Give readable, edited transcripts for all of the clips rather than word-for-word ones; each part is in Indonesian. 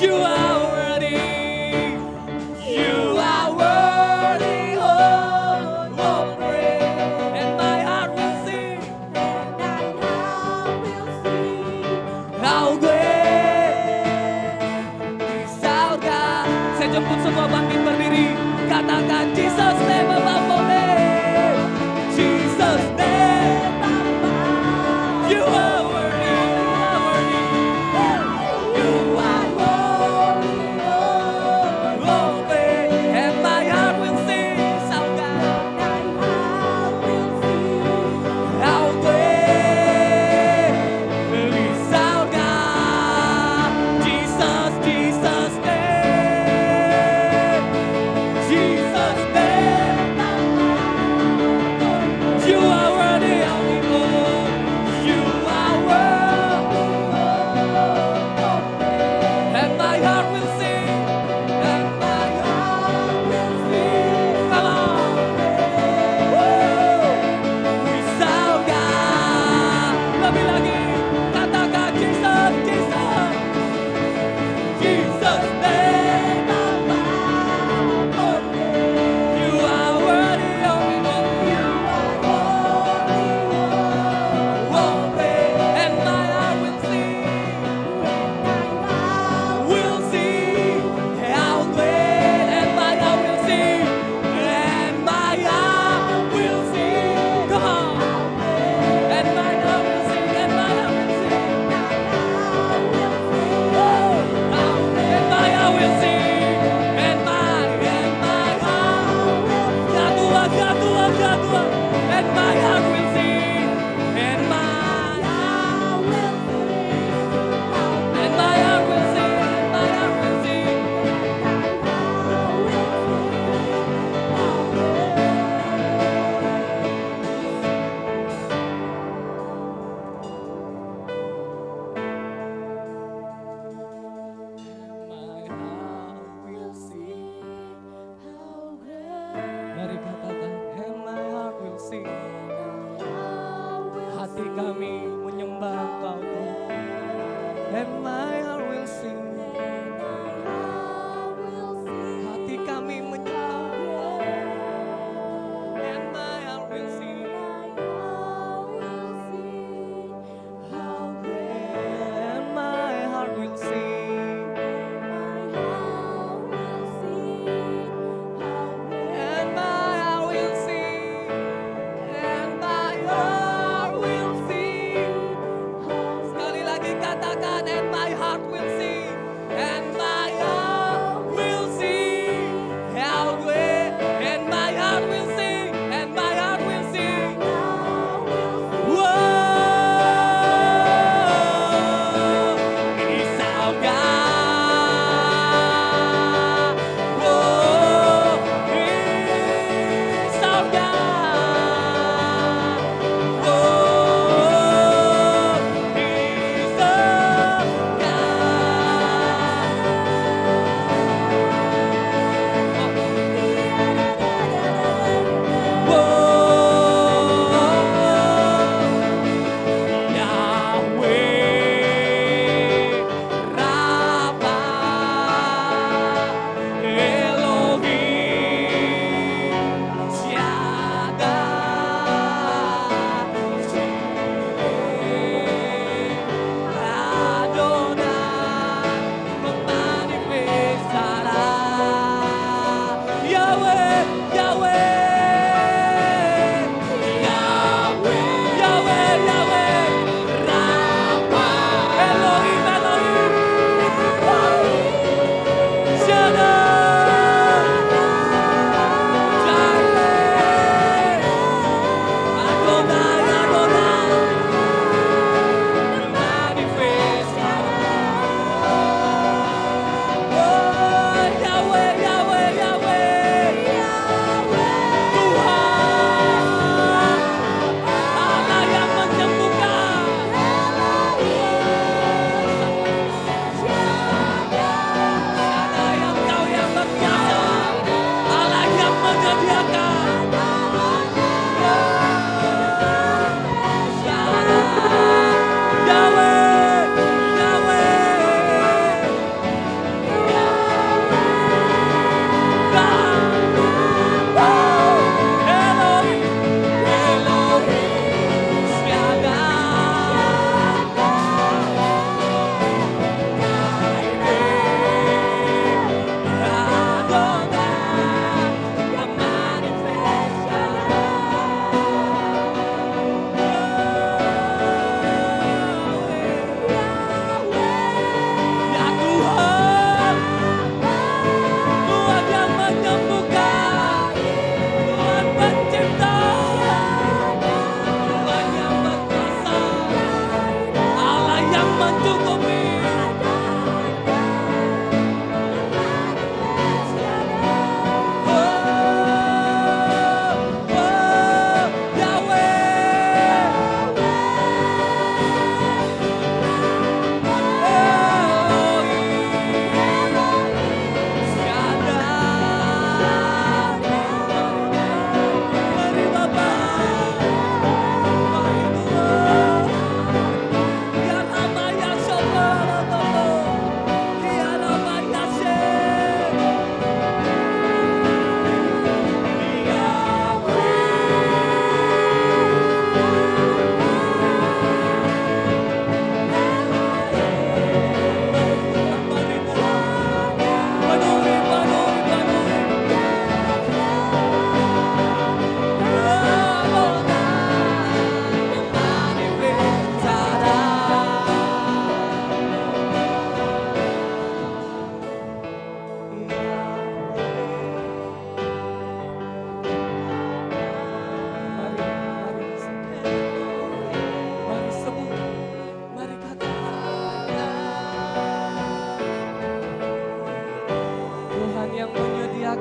You are worthy. You are worthy, oh, oh, praise. And my heart will sing. How great is our God. Saya jemput semua bangkit berdiri. Katakan Jesus name above all name. Jesus name. You are worthy. You are worthy. Oh, oh, praise. And my heart will sing. Our God. How great is our God. Jesus, Jesus name. Jesus name.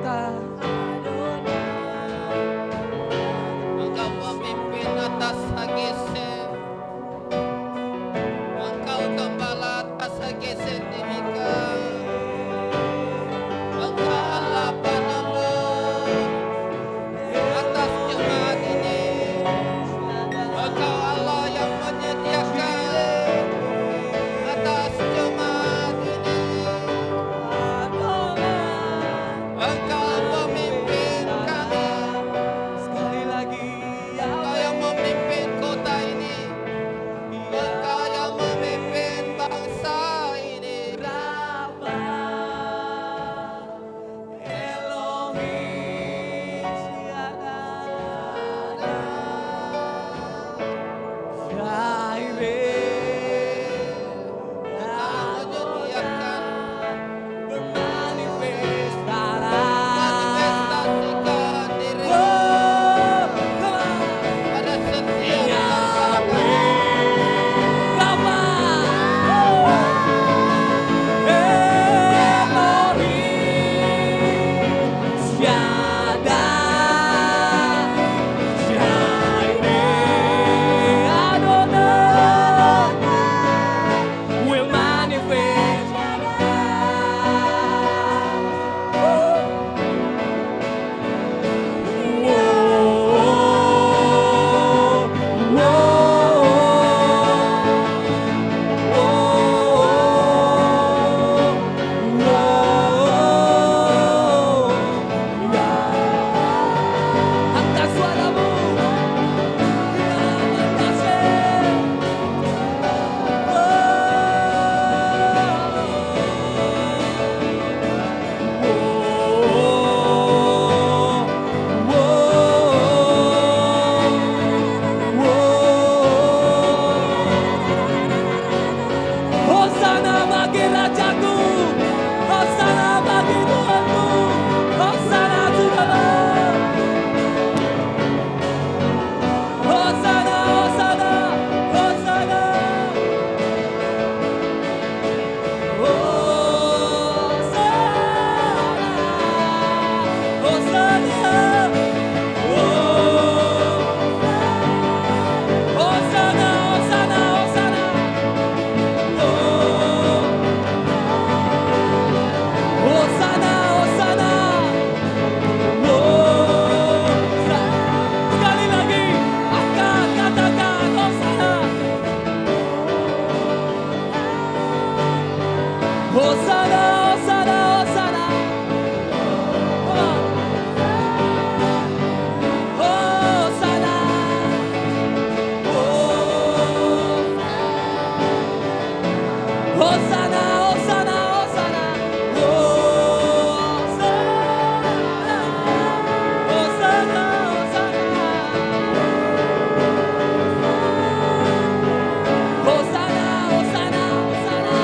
atas. Engkau memimpin atas Hageser. Engkau gembala atas Hageser Timika. Engkau Allah penembus atas jemaat ini. Engkau Allah yang menyediakan atas jemaat ini. Engkau memimpin kami. Sekali lagi, Engkau yang memimpin kota ini. Engkau yang memimpin bangsa ini. Rabbah, Elohim, Jireh, Engkau menyediakan manifestasikan diri pada setiap langkah kami. Will manifest. Angkat suaramu. Hosana bagi Rajaku, Hosana bagi Tuhanku, Hosana Tuhan. Hosana, Hosana, Hosana. Hosana, Hosana. Hosana, Hosana, Hosana. Hosana, Hosana. Sekali lagi, akan katakan Hosana. Hosana, Hosana, Hosana. Hosana. Hosana, Hosana, Hosana. Hosana, Hosana, Hosana. Hosana, Hosana, Hosana.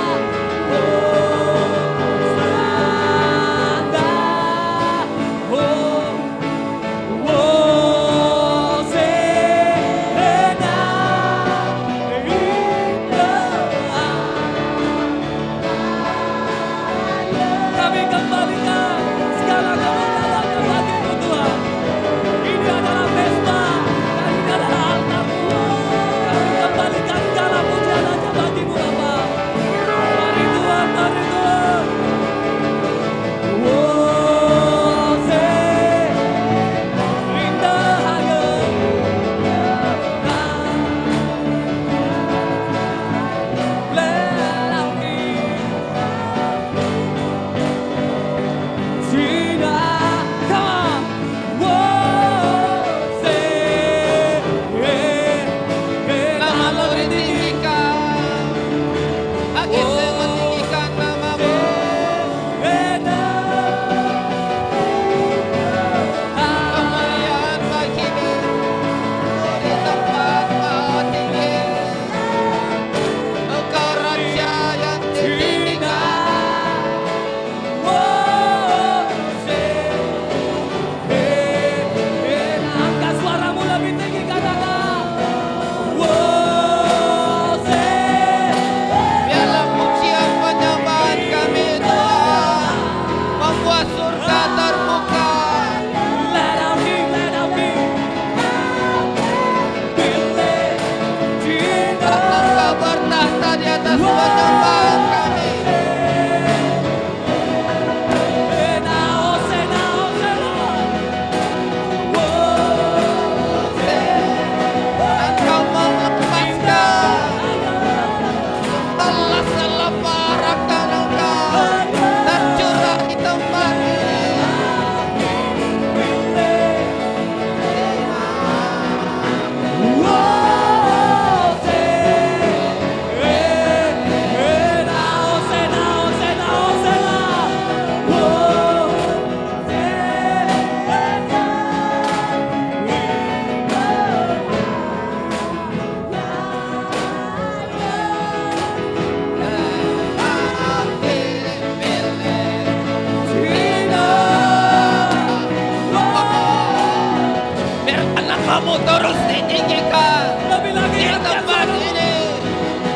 terus ditinggikan Lebih lagi di angkat tempat suara. ini,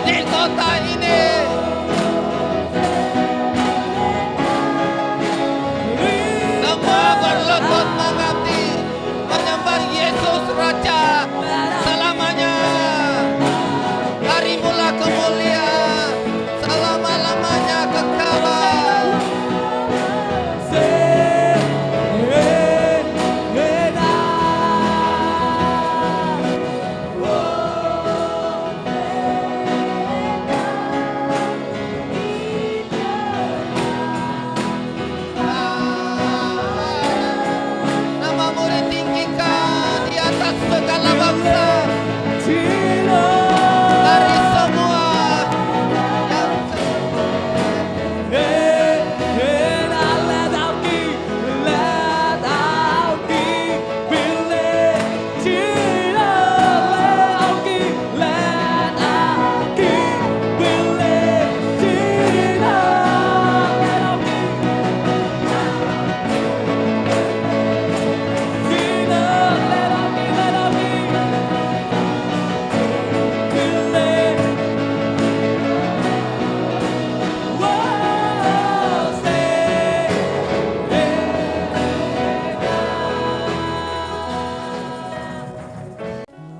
di kota ini. Semua berlutut mengabdi, menyembah Yesus Raja selamanya. Dari mula kemuliaan, selama-lamanya kekal. Namamu ditinggikan di atas segala bangsa, dari semua yang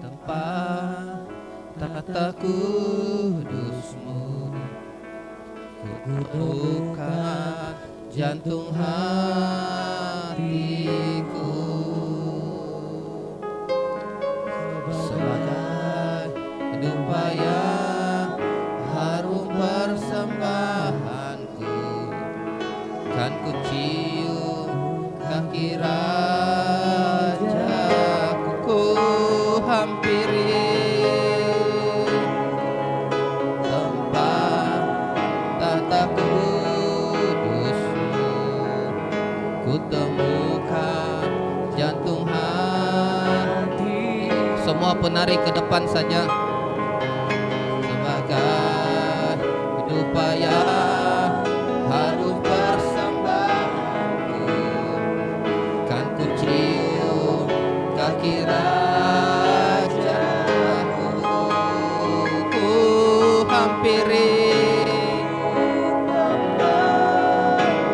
tempat tata kudus-Mu, kukudukan jantung hatiku sebagai upaya harum persembahanku, kan ku cium kaki Rajaku, ku hampiri tempat tata kudus-Mu, ku temukan jantung hati. Semua penari ke depan saja sebagai upaya harum persembahanku, kan ku cium kaki Rajaku, ku hampiri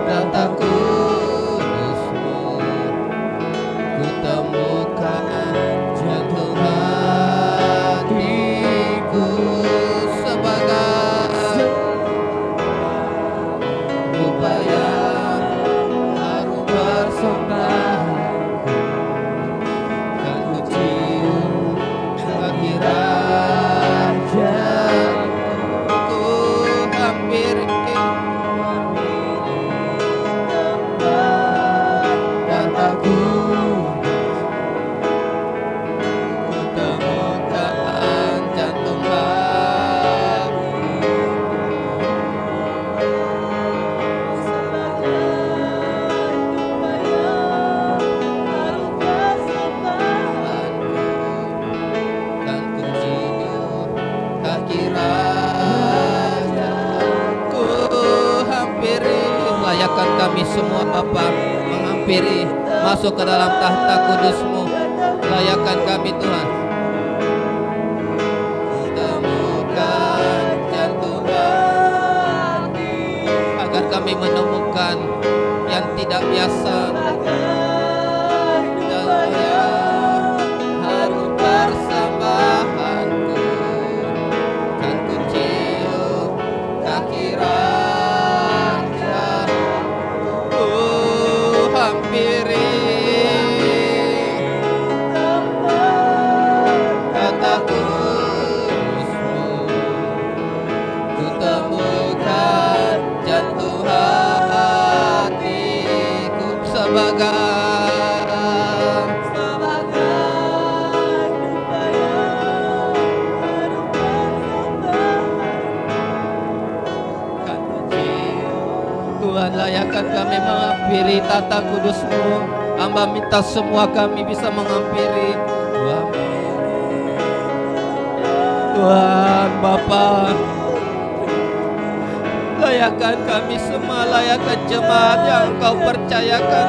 tata kudus-Mu, ku temukan jantung hatiku sebagai upaya harum persembahanku, kan ku cium kaki Rajaku, ku hampiri tataku, ku temukan jantung hati kan ku cium kaki Rajaku, hampiri. Layakkan kami semua Bapa menghampiri masuk ke dalam tahta kudus-Mu. Layakkan kami Tuhan, temukan jantung hati, agar kami menemukan yang tidak biasa. Daya harum persembahanku, kan ku cium kaki Rajaku, hampiri tata kudus-Mu, ku temukan jantung hatiku sebagai kan ku cium. Tuhan, layakkan kami menghampiri tata kudus-Mu. Hamba minta semua kami bisa menghampiri Tuhan Bapa. Layakkan kami semua, layakkan jemaat yang Engkau percayakan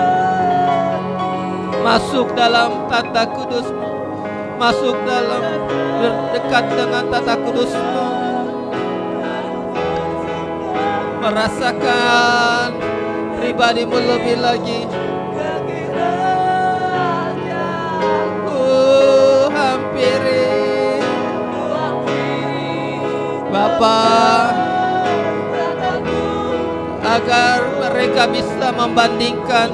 masuk dalam tata kudus-Mu. masuk dalam dekat dengan tata kudus-Mu, merasakan pribadi-Mu lebih lagi. Ku hampiri Bapa, agar mereka bisa membandingkan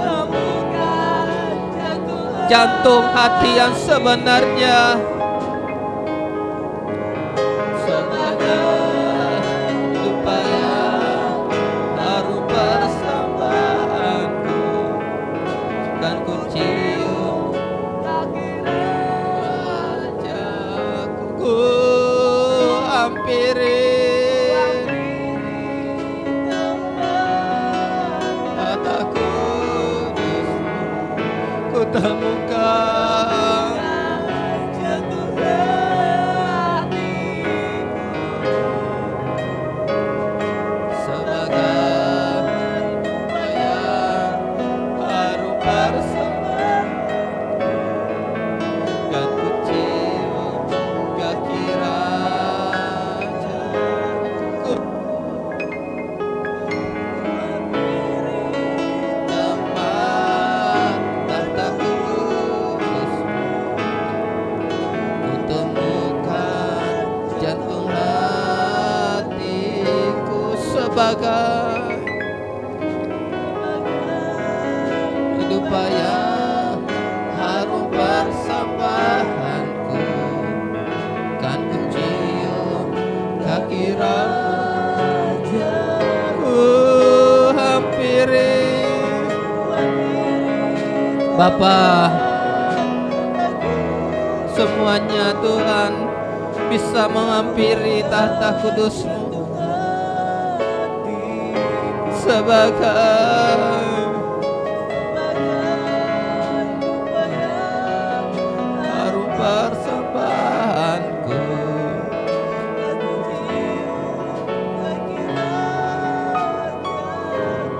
jantung hati yang sebenarnya. Supaya harum persembahanku, kan ku cium wajahku, ku hampiri tata kudus-Mu, ku temukan sebagai bayar harum persembahan, kan ku cium kaki Raja-Ku, tempat tahta kudus-Mu, ku temukan jantung hatiku sebagai upaya harum persembahanku, kan ku cium kaki Raja-Ku, hampiri Bapa. Semuanya Tuhan bisa menghampiri tahta kudus-Mu sebagai harum persembahanku,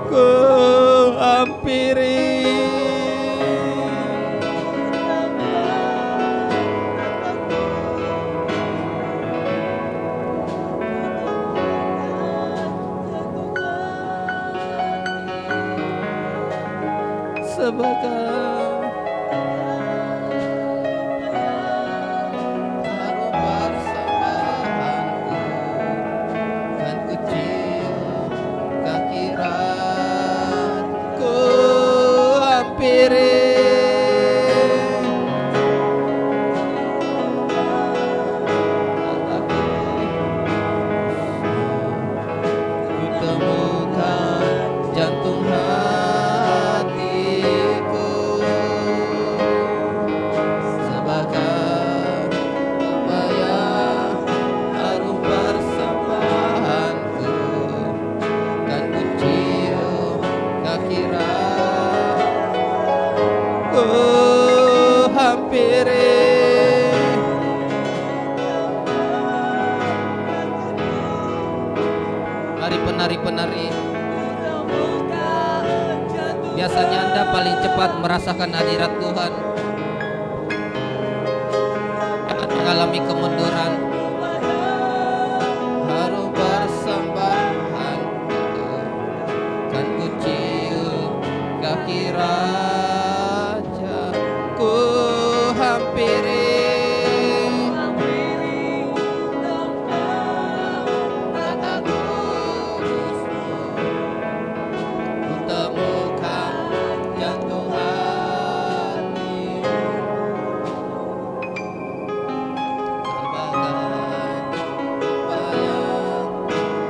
ku hampiri sebagai harum persembahanku, kan ku cium kaki Raja-Ku, hampiri ku temukan jantung hatiku sebagai upaya harum persembahanku, kan ku cium kaki Raja-Ku, hampiri Mari penari-penari, biasanya Anda paling cepat merasakan hadirat Tuhan. Jangan mengalami kemunduran. Harum persembahanku, kan ku cium kaki Raja-Ku, hampiri tata kudus-Mu, ku temukan jantung hati sebagai upaya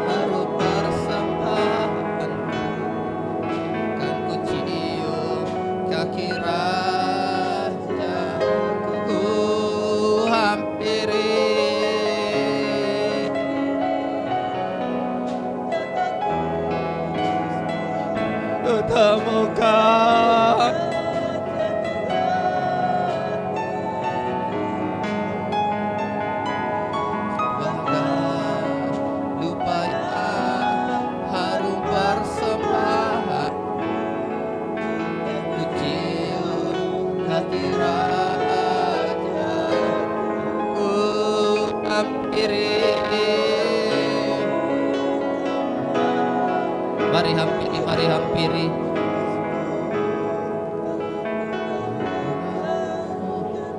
harum persembahanku, kan ku cium kaki Raja-Ku, hampiri ku temukan sebagai upaya harum persembahan, ku cium hati Raja-Ku, hampiri.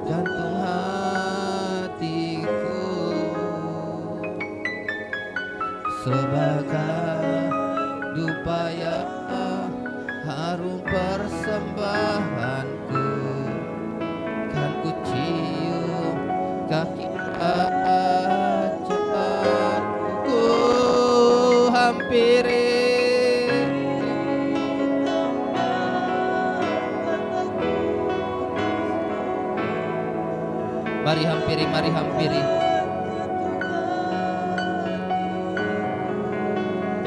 Jantung hatiku sebagai upaya harum persembahanku, kan ku cium kaki ajaku hampiri. Mari hampiri, mari hampiri.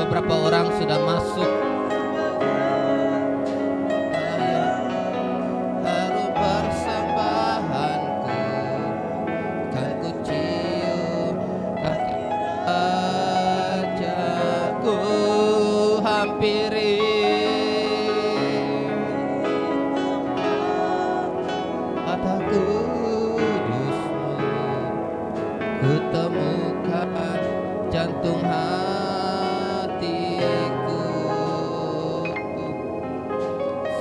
Beberapa orang sudah masuk. Harum persembahanku, kan ku cium kaki ajaku hampiri. Mata kudusmu ku temukan jantung hatiku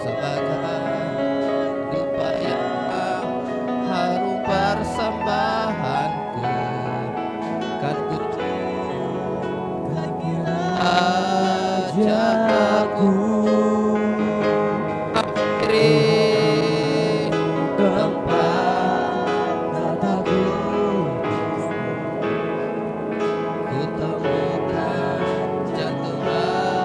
sebagai upaya harum persembahanku, kan ku ajaku hampiri tempat mataku, ku temukan jantung hati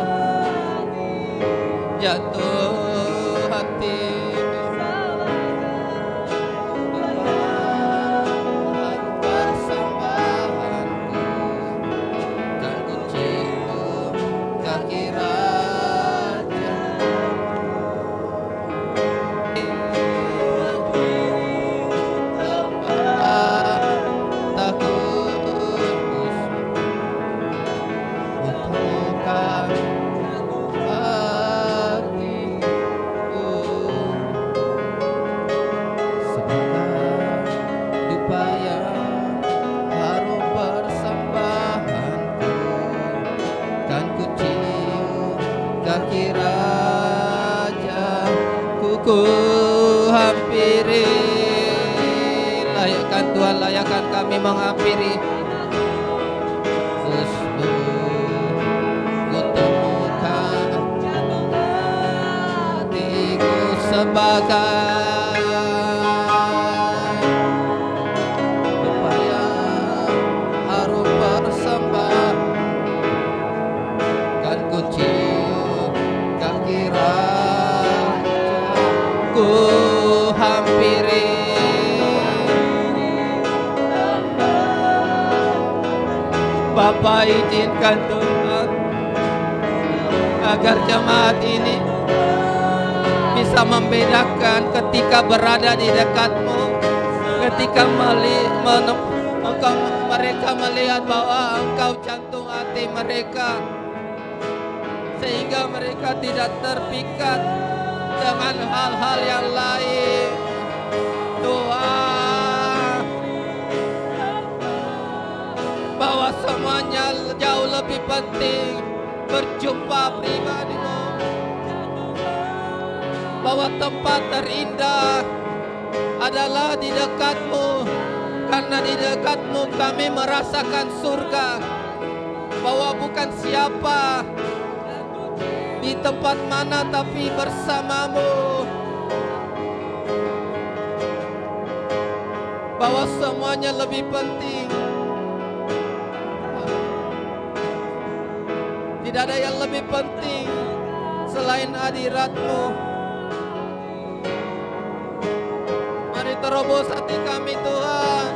harum persembahanku, kan ku cium kaki raja. Kaki raja ku hampiri. Layakkan Tuhan, layakkan kami menghampiri. Khususmu ku temukan hatiku sebagai upaya harum persembahan, kan ku cium kaki raja ku hampiri. Bapa, izinkan Tuhan agar jemaat ini bisa membedakan ketika berada di dekat-Mu, ketika mereka melihat bahwa Engkau jantung hati mereka, sehingga mereka tidak terpikat dengan hal-hal yang lain. Tuhan, bahwa semuanya jauh lebih penting berjumpa pribadi-Mu, bahwa tempat terindah adalah di dekat-Mu, karena di dekat-Mu kami merasakan surga, bahwa bukan siapa di tempat mana tapi bersama-Mu, bahwa semuanya lebih penting. Tidak ada yang lebih penting selain hadirat-Mu. Mari terobos hati kami, Tuhan.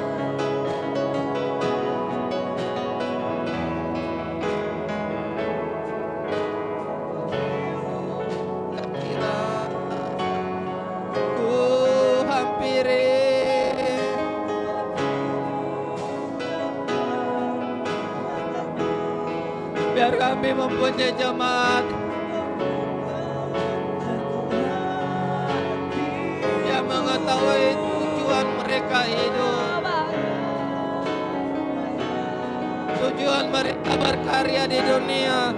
Ku hampiri. Biar kami mempunyai jemaat yang mengetahui tujuan mereka hidup, tujuan mereka berkarya di dunia.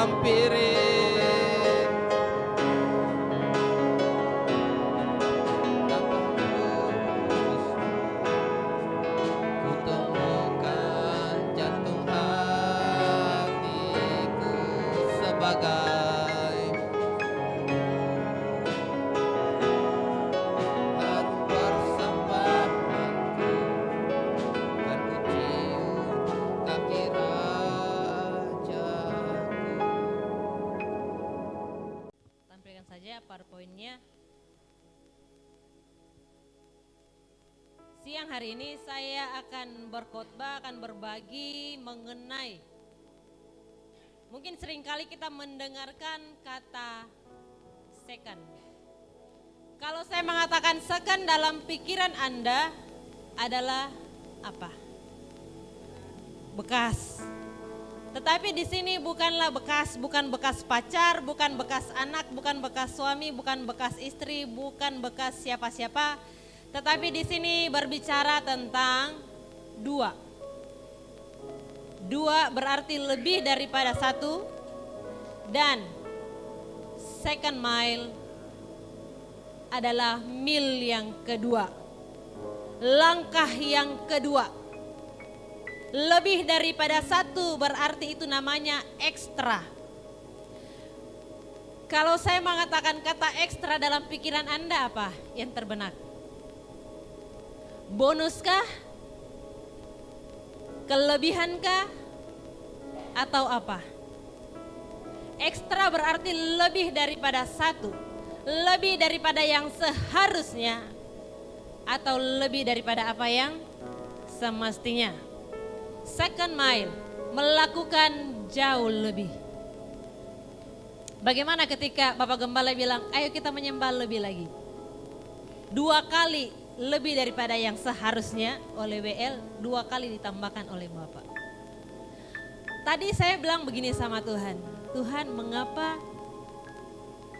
hampiri. Kutemukan jantung hatiku sebagai harum persembahanku, dan ku cium kaki rajaku. Tampilkan saja PowerPoint-nya. Siang hari ini saya akan berkhotbah, akan berbagi mengenai, mungkin seringkali kita mendengarkan kata second. Kalau saya mengatakan second, dalam pikiran Anda adalah apa? Bekas. Tetapi di sini bukanlah bekas, bukan bekas pacar, bukan bekas anak, bukan bekas suami, bukan bekas istri, bukan bekas siapa-siapa. Tetapi di sini berbicara tentang dua. Dua berarti lebih daripada satu, dan second mile adalah mil yang kedua. Langkah yang kedua. Lebih daripada satu berarti itu namanya ekstra. Kalau saya mengatakan kata ekstra dalam pikiran Anda apa yang terbenak? Bonuskah? Kelebihankah? Atau apa? Ekstra berarti lebih daripada satu, lebih daripada yang seharusnya, atau lebih daripada apa yang semestinya. Second mile, melakukan jauh lebih. Bagaimana ketika Bapak Gembala bilang, ayo kita menyembah lebih lagi. 2 kali lebih daripada yang seharusnya oleh WL, 2 kali ditambahkan oleh Bapak. Tadi saya bilang begini sama Tuhan, Tuhan mengapa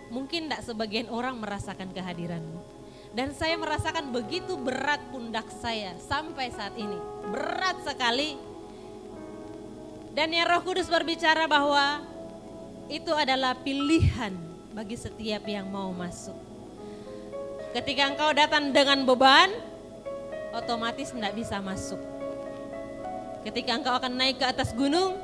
mungkin tidak sebagian orang merasakan kehadiran-Mu. Dan saya merasakan begitu berat pundak saya sampai saat ini, berat sekali. Dan yang Roh Kudus berbicara bahwa itu adalah pilihan bagi setiap yang mau masuk. Ketika engkau datang dengan beban, otomatis tidak bisa masuk. Ketika engkau akan naik ke atas gunung,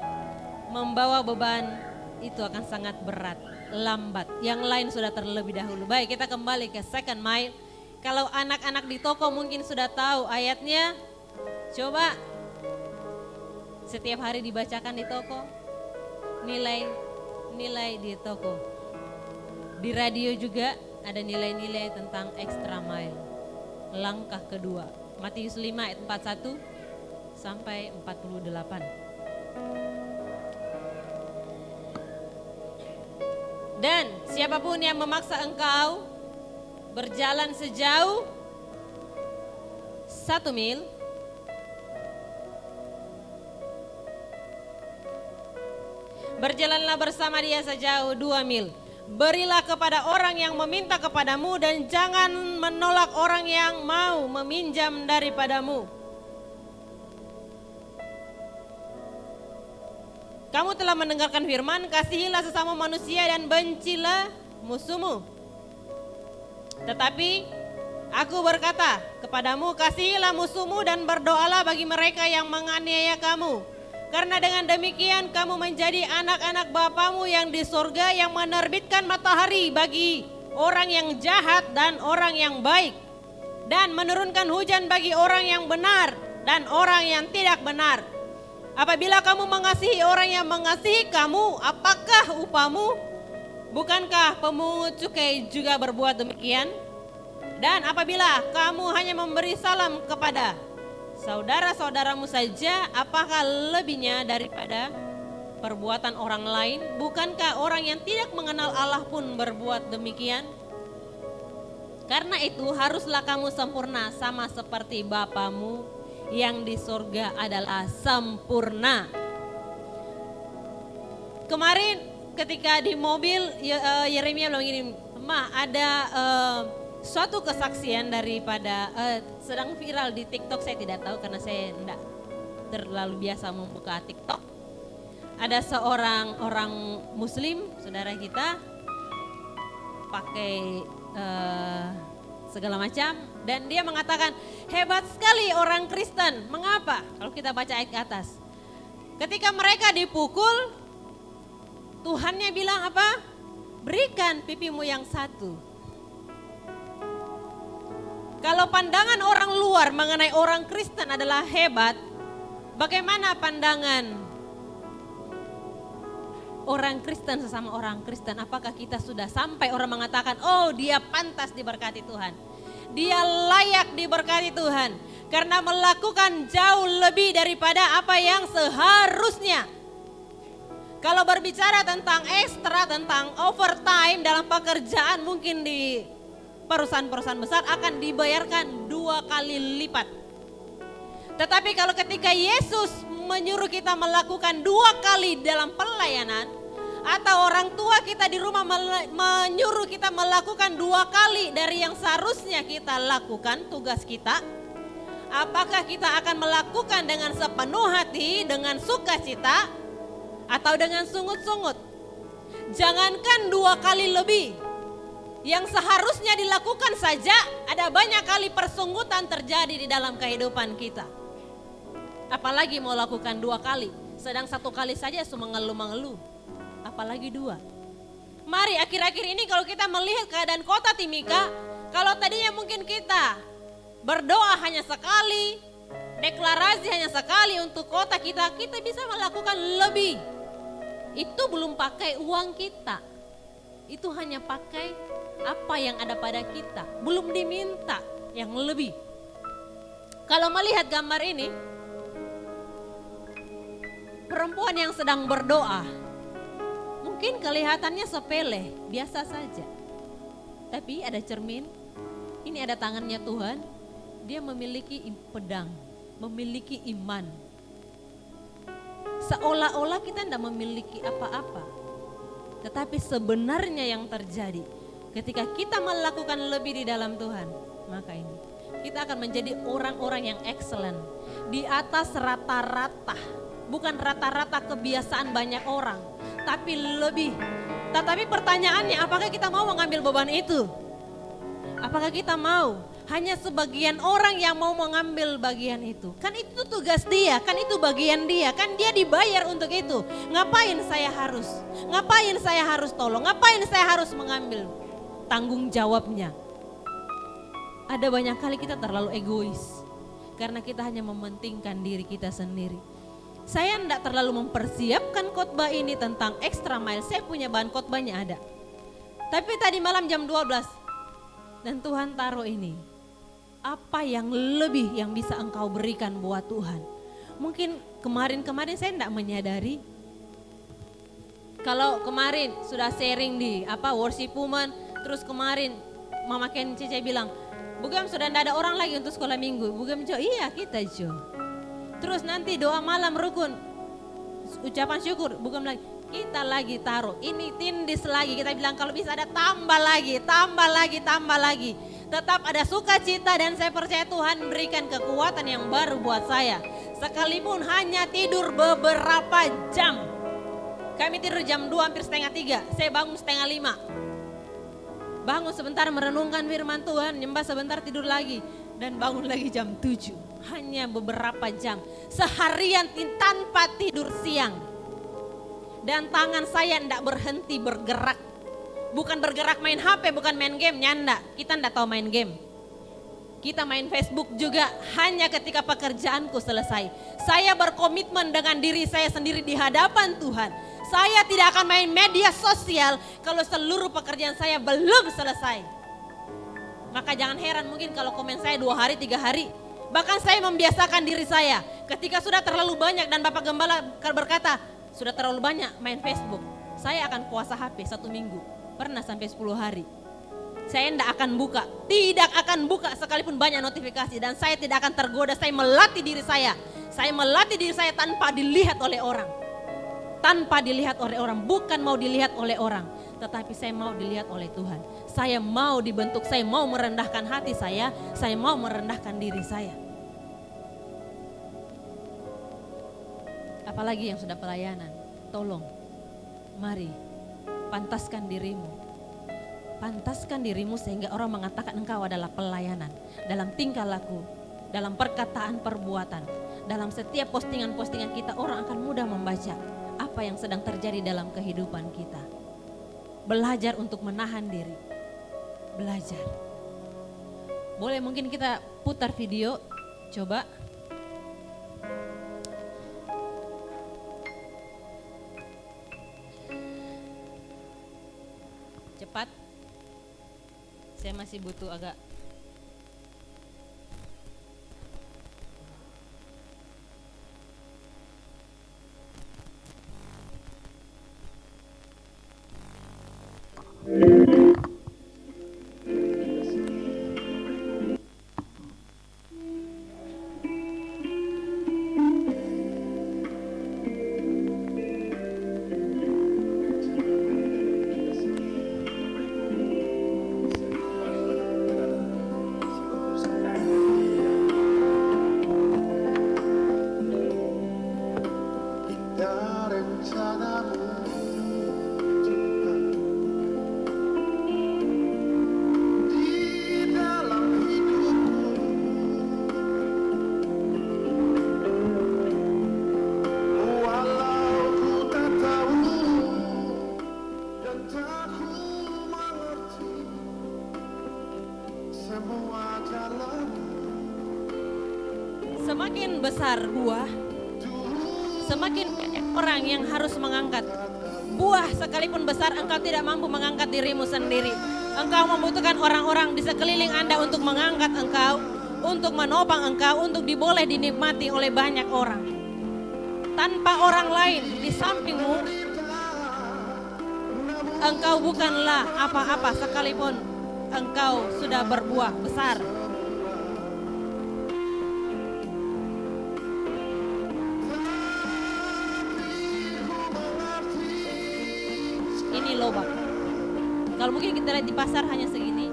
membawa beban itu akan sangat berat, lambat. Yang lain sudah terlebih dahulu. Baik, kita kembali ke second mile. Kalau anak-anak di toko mungkin sudah tahu ayatnya. Coba setiap hari dibacakan di toko. Nilai di toko. Di radio juga ada nilai-nilai tentang extra mile. Langkah kedua. Matius 5 ayat 41 sampai 48. Dan siapapun yang memaksa engkau berjalan sejauh 1 mil, berjalanlah bersama dia sejauh 2 mil. Berilah kepada orang yang meminta kepadamu dan jangan menolak orang yang mau meminjam daripadamu. Kamu telah mendengarkan firman, kasihilah sesama manusia dan bencilah musuhmu. Tetapi aku berkata kepadamu, kasihilah musuhmu dan berdoalah bagi mereka yang menganiaya kamu. Karena dengan demikian kamu menjadi anak-anak Bapamu yang di sorga, yang menerbitkan matahari bagi orang yang jahat dan orang yang baik, dan menurunkan hujan bagi orang yang benar dan orang yang tidak benar. Apabila kamu mengasihi orang yang mengasihi kamu, apakah upamu? Bukankah pemungut cukai juga berbuat demikian? Dan apabila kamu hanya memberi salam kepada saudara-saudaramu saja, apakah lebihnya daripada perbuatan orang lain? Bukankah orang yang tidak mengenal Allah pun berbuat demikian? Karena itu haruslah kamu sempurna sama seperti Bapamu yang di sorga adalah sempurna. Kemarin ketika di mobil Yeremia bilang gini, Ma, ada suatu kesaksian daripada sedang viral di TikTok, saya tidak tahu karena saya tidak terlalu biasa membuka TikTok. ada seorang orang muslim, saudara kita, pakai segala macam, dan dia mengatakan, hebat sekali orang Kristen. Mengapa? Kalau kita baca ayat ke atas. Ketika mereka dipukul, Tuhannya bilang apa? Berikan pipimu yang satu. Kalau pandangan orang luar mengenai orang Kristen adalah hebat, bagaimana pandangan orang Kristen sesama orang Kristen? Apakah kita sudah sampai orang mengatakan, oh dia pantas diberkati Tuhan, dia layak diberkati Tuhan karena melakukan jauh lebih daripada apa yang seharusnya. Kalau berbicara tentang ekstra, tentang overtime dalam pekerjaan, mungkin di perusahaan-perusahaan besar akan dibayarkan 2 kali lipat. Tetapi kalau ketika Yesus menyuruh kita melakukan 2 kali dalam pelayanan, atau orang tua kita di rumah menyuruh kita melakukan 2 kali dari yang seharusnya kita lakukan tugas kita, apakah kita akan melakukan dengan sepenuh hati, dengan sukacita, atau dengan sungut-sungut? Jangankan 2 kali lebih, yang seharusnya dilakukan saja ada banyak kali persunggutan terjadi di dalam kehidupan kita. Apalagi mau lakukan 2 kali, sedang 1 kali saja cuma mengeluh-mengeluh, apalagi 2. Mari akhir-akhir ini kalau kita melihat keadaan kota Timika, kalau tadinya mungkin kita berdoa hanya sekali, deklarasi hanya sekali untuk kota kita, kita bisa melakukan lebih. Itu belum pakai uang kita, itu hanya pakai apa yang ada pada kita, belum diminta yang lebih. Kalau melihat gambar ini, perempuan yang sedang berdoa, mungkin kelihatannya sepele, biasa saja. Tapi ada cermin, ini ada tangannya Tuhan, dia memiliki pedang, memiliki iman. Seolah-olah kita tidak memiliki apa-apa. Tetapi sebenarnya yang terjadi ketika kita melakukan lebih di dalam Tuhan, maka ini kita akan menjadi orang-orang yang excellent, di atas rata-rata. Bukan rata-rata kebiasaan banyak orang, tapi lebih. Tetapi pertanyaannya, apakah kita mau mengambil beban itu? Apakah kita mau? Hanya sebagian orang yang mau mengambil bagian itu. Kan itu tugas dia, kan itu bagian dia, kan dia dibayar untuk itu. Ngapain saya harus? Ngapain saya harus tolong? Ngapain saya harus mengambil tanggung jawabnya? Ada banyak kali kita terlalu egois, karena kita hanya mementingkan diri kita sendiri. Saya tidak terlalu mempersiapkan khotbah ini tentang extra mile, saya punya bahan khotbahnya ada. Tapi tadi malam jam 12, dan Tuhan taruh ini. Apa yang lebih yang bisa engkau berikan buat Tuhan? Mungkin kemarin-kemarin saya tidak menyadari. Kalau kemarin sudah sharing di worship woman, terus kemarin Mama Ken Cece bilang, Bugam sudah tidak ada orang lagi untuk sekolah minggu. Bugam Jo, iya kita Jo. Terus nanti doa malam rukun, ucapan syukur, Bugam lagi. Kita lagi taruh, ini tindis lagi. Kita bilang kalau bisa ada tambah lagi, tambah lagi, tambah lagi. Tetap ada sukacita dan saya percaya Tuhan berikan kekuatan yang baru buat saya. Sekalipun hanya tidur beberapa jam. Kami tidur jam 2 hampir setengah 3, saya bangun setengah 5. Bangun sebentar merenungkan firman Tuhan, nyembah sebentar tidur lagi. Dan bangun lagi jam 7, hanya beberapa jam. Seharian tanpa tidur siang. Dan tangan saya tidak berhenti bergerak. Bukan bergerak main HP, bukan main game, nyanda. Kita tidak tahu main game. Kita main Facebook juga hanya ketika pekerjaanku selesai. Saya berkomitmen dengan diri saya sendiri di hadapan Tuhan. Saya tidak akan main media sosial kalau seluruh pekerjaan saya belum selesai. Maka jangan heran mungkin kalau komen saya 2 hari, 3 hari. Bahkan saya membiasakan diri saya. Ketika sudah terlalu banyak dan Bapak Gembala berkata, sudah terlalu banyak main Facebook. Saya akan puasa HP 1 minggu. Pernah sampai 10 hari. Saya tidak akan buka, tidak akan buka sekalipun banyak notifikasi. Dan saya tidak akan tergoda, saya melatih diri saya. Saya melatih diri saya tanpa dilihat oleh orang. Tanpa dilihat oleh orang, bukan mau dilihat oleh orang. Tetapi saya mau dilihat oleh Tuhan. Saya mau dibentuk, saya mau merendahkan hati saya mau merendahkan diri saya. Apalagi yang sudah pelayanan. tolong, mari pantaskan dirimu. Pantaskan dirimu sehingga orang mengatakan engkau adalah pelayanan. Dalam tingkah laku, dalam perkataan, perbuatan. Dalam setiap postingan-postingan kita, orang akan mudah membaca apa yang sedang terjadi dalam kehidupan kita. Belajar untuk menahan diri. Belajar. Boleh mungkin kita putar video, coba. Cepat. Saya masih butuh agak. Semakin besar buah, semakin banyak orang yang harus mengangkat. Buah sekalipun besar, engkau tidak mampu mengangkat dirimu sendiri. Engkau membutuhkan orang-orang di sekeliling Anda untuk mengangkat engkau, untuk menopang engkau, untuk diboleh dinikmati oleh banyak orang. Tanpa orang lain di sampingmu, engkau bukanlah apa-apa sekalipun engkau sudah berbuah besar. Ini lobak. Kalau mungkin kita lihat di pasar hanya segini.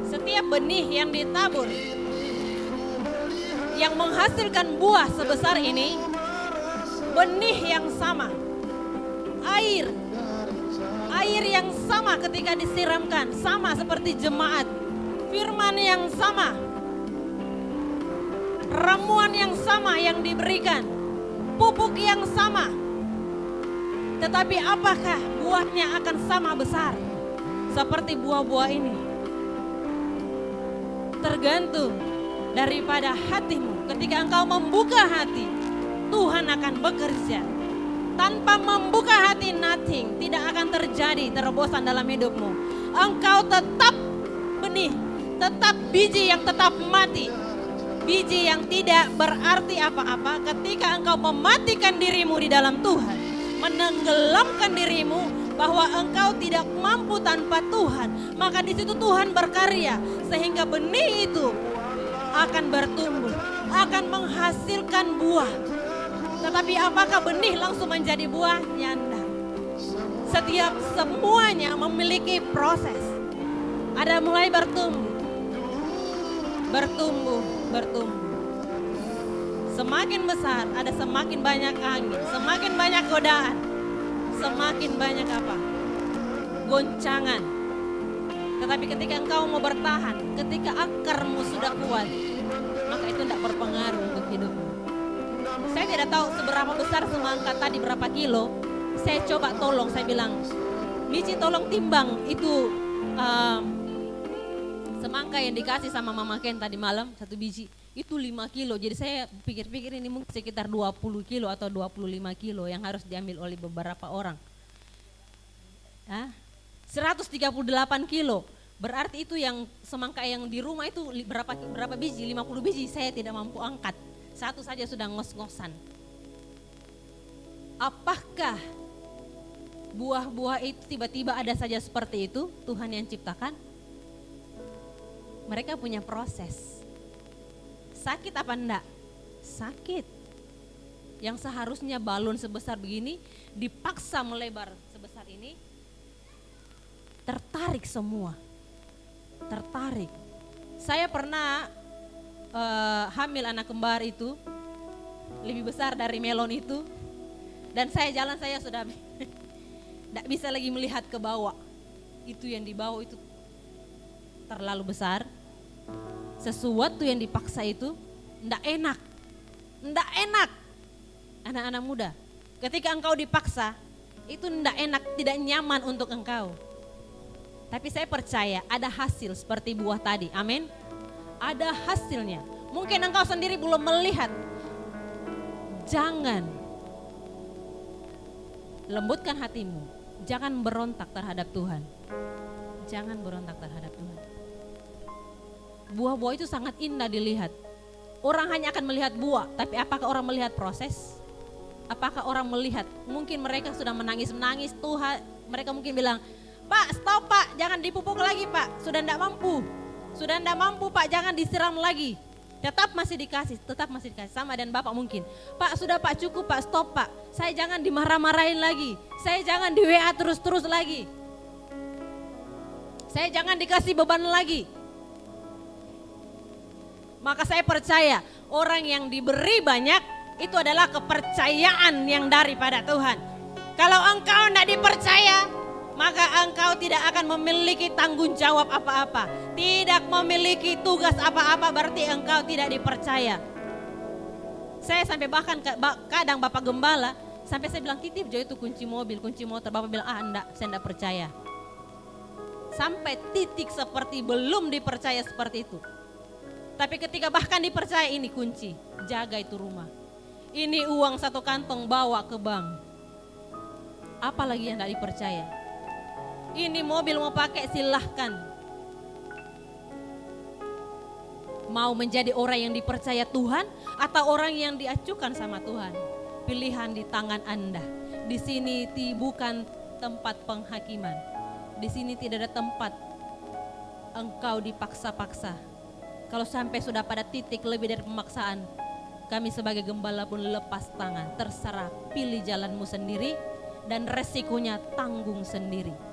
Setiap benih yang ditabur, yang menghasilkan buah sebesar ini, benih yang sama, air yang sama ketika disiramkan, sama seperti jemaat, firman yang sama, ramuan yang sama yang diberikan, pupuk yang sama. Tetapi apakah buahnya akan sama besar seperti buah-buah ini? Tergantung daripada hatimu. Ketika engkau membuka hati, Tuhan akan bekerja. Tanpa membuka hati, nothing, tidak akan terjadi terobosan dalam hidupmu. Engkau tetap benih, tetap biji yang tetap mati. Biji yang tidak berarti apa-apa ketika engkau mematikan dirimu di dalam Tuhan. Menenggelamkan dirimu bahwa engkau tidak mampu tanpa Tuhan, maka di situ Tuhan berkarya sehingga benih itu akan bertumbuh, akan menghasilkan buah. Tetapi apakah benih langsung menjadi buah? Nyanda. Setiap semuanya memiliki proses. Ada mulai bertumbuh, bertumbuh. Semakin besar, ada semakin banyak angin, semakin banyak godaan. Semakin banyak apa? Goncangan. Tetapi ketika engkau mau bertahan, ketika akarmu sudah kuat, maka itu tidak berpengaruh untuk hidupmu. Saya tidak tahu seberapa besar semangka tadi, berapa kilo. Saya coba tolong, saya bilang, Mici tolong timbang itu semangka yang dikasih sama Mama Ken tadi malam, 1 biji. Itu 5 kilo, jadi saya pikir-pikir ini mungkin sekitar 20 kilo atau 25 kilo yang harus diambil oleh beberapa orang. 138 kilo, Berarti itu yang semangka yang di rumah itu berapa biji? 50 biji saya tidak mampu angkat. Satu saja sudah ngos-ngosan. Apakah buah-buah itu tiba-tiba ada saja seperti itu? Tuhan yang ciptakan? Mereka punya proses. Sakit apa enggak? Sakit. Yang seharusnya balon sebesar begini dipaksa melebar sebesar ini. Tertarik semua. Tertarik. Saya pernah hamil anak kembar itu lebih besar dari melon itu, dan saya sudah tidak bisa lagi melihat ke bawah. Itu yang di bawah itu terlalu besar. Sesuatu yang dipaksa itu tidak enak. Tidak enak. Anak-anak muda, ketika engkau dipaksa itu tidak enak, tidak nyaman untuk engkau. Tapi saya percaya ada hasil seperti buah tadi, amin. Ada hasilnya. Mungkin engkau sendiri belum melihat. Jangan lembutkan hatimu. Jangan berontak terhadap Tuhan. Jangan berontak terhadap Tuhan. Buah-buah itu sangat indah dilihat. Orang hanya akan melihat buah, tapi apakah orang melihat proses? Apakah orang melihat? Mungkin mereka sudah menangis-menangis, Tuhan, mereka mungkin bilang, Pak, stop Pak, jangan dipupuk lagi Pak, sudah tidak mampu. Sudah tidak mampu Pak, jangan disiram lagi. Tetap masih dikasih, sama dan Bapak mungkin. Pak, sudah Pak, cukup Pak, stop Pak. Saya jangan dimarah-marahin lagi, saya jangan di WA terus-terus lagi. Saya jangan dikasih beban lagi. Maka saya percaya orang yang diberi banyak itu adalah kepercayaan yang daripada Tuhan. Kalau engkau tidak dipercaya, maka engkau tidak akan memiliki tanggung jawab apa-apa. Tidak memiliki tugas apa-apa, berarti engkau tidak dipercaya. Saya sampai bahkan kadang Bapak Gembala, sampai saya bilang titip Jo itu kunci mobil, kunci motor. Bapak bilang enggak, saya enggak percaya. Sampai titik seperti belum dipercaya seperti itu. Tapi ketika bahkan dipercaya, ini kunci, jaga itu rumah. Ini uang 1 kantong bawa ke bank. Apalagi yang enggak dipercaya. Ini mobil mau pakai silahkan. Mau menjadi orang yang dipercaya Tuhan atau orang yang diacukan sama Tuhan. Pilihan di tangan Anda. Di sini bukan tempat penghakiman. Di sini tidak ada tempat engkau dipaksa-paksa. Kalau sampai sudah pada titik lebih dari pemaksaan, kami sebagai gembala pun lepas tangan. Terserah, pilih jalanmu sendiri dan resikonya tanggung sendiri.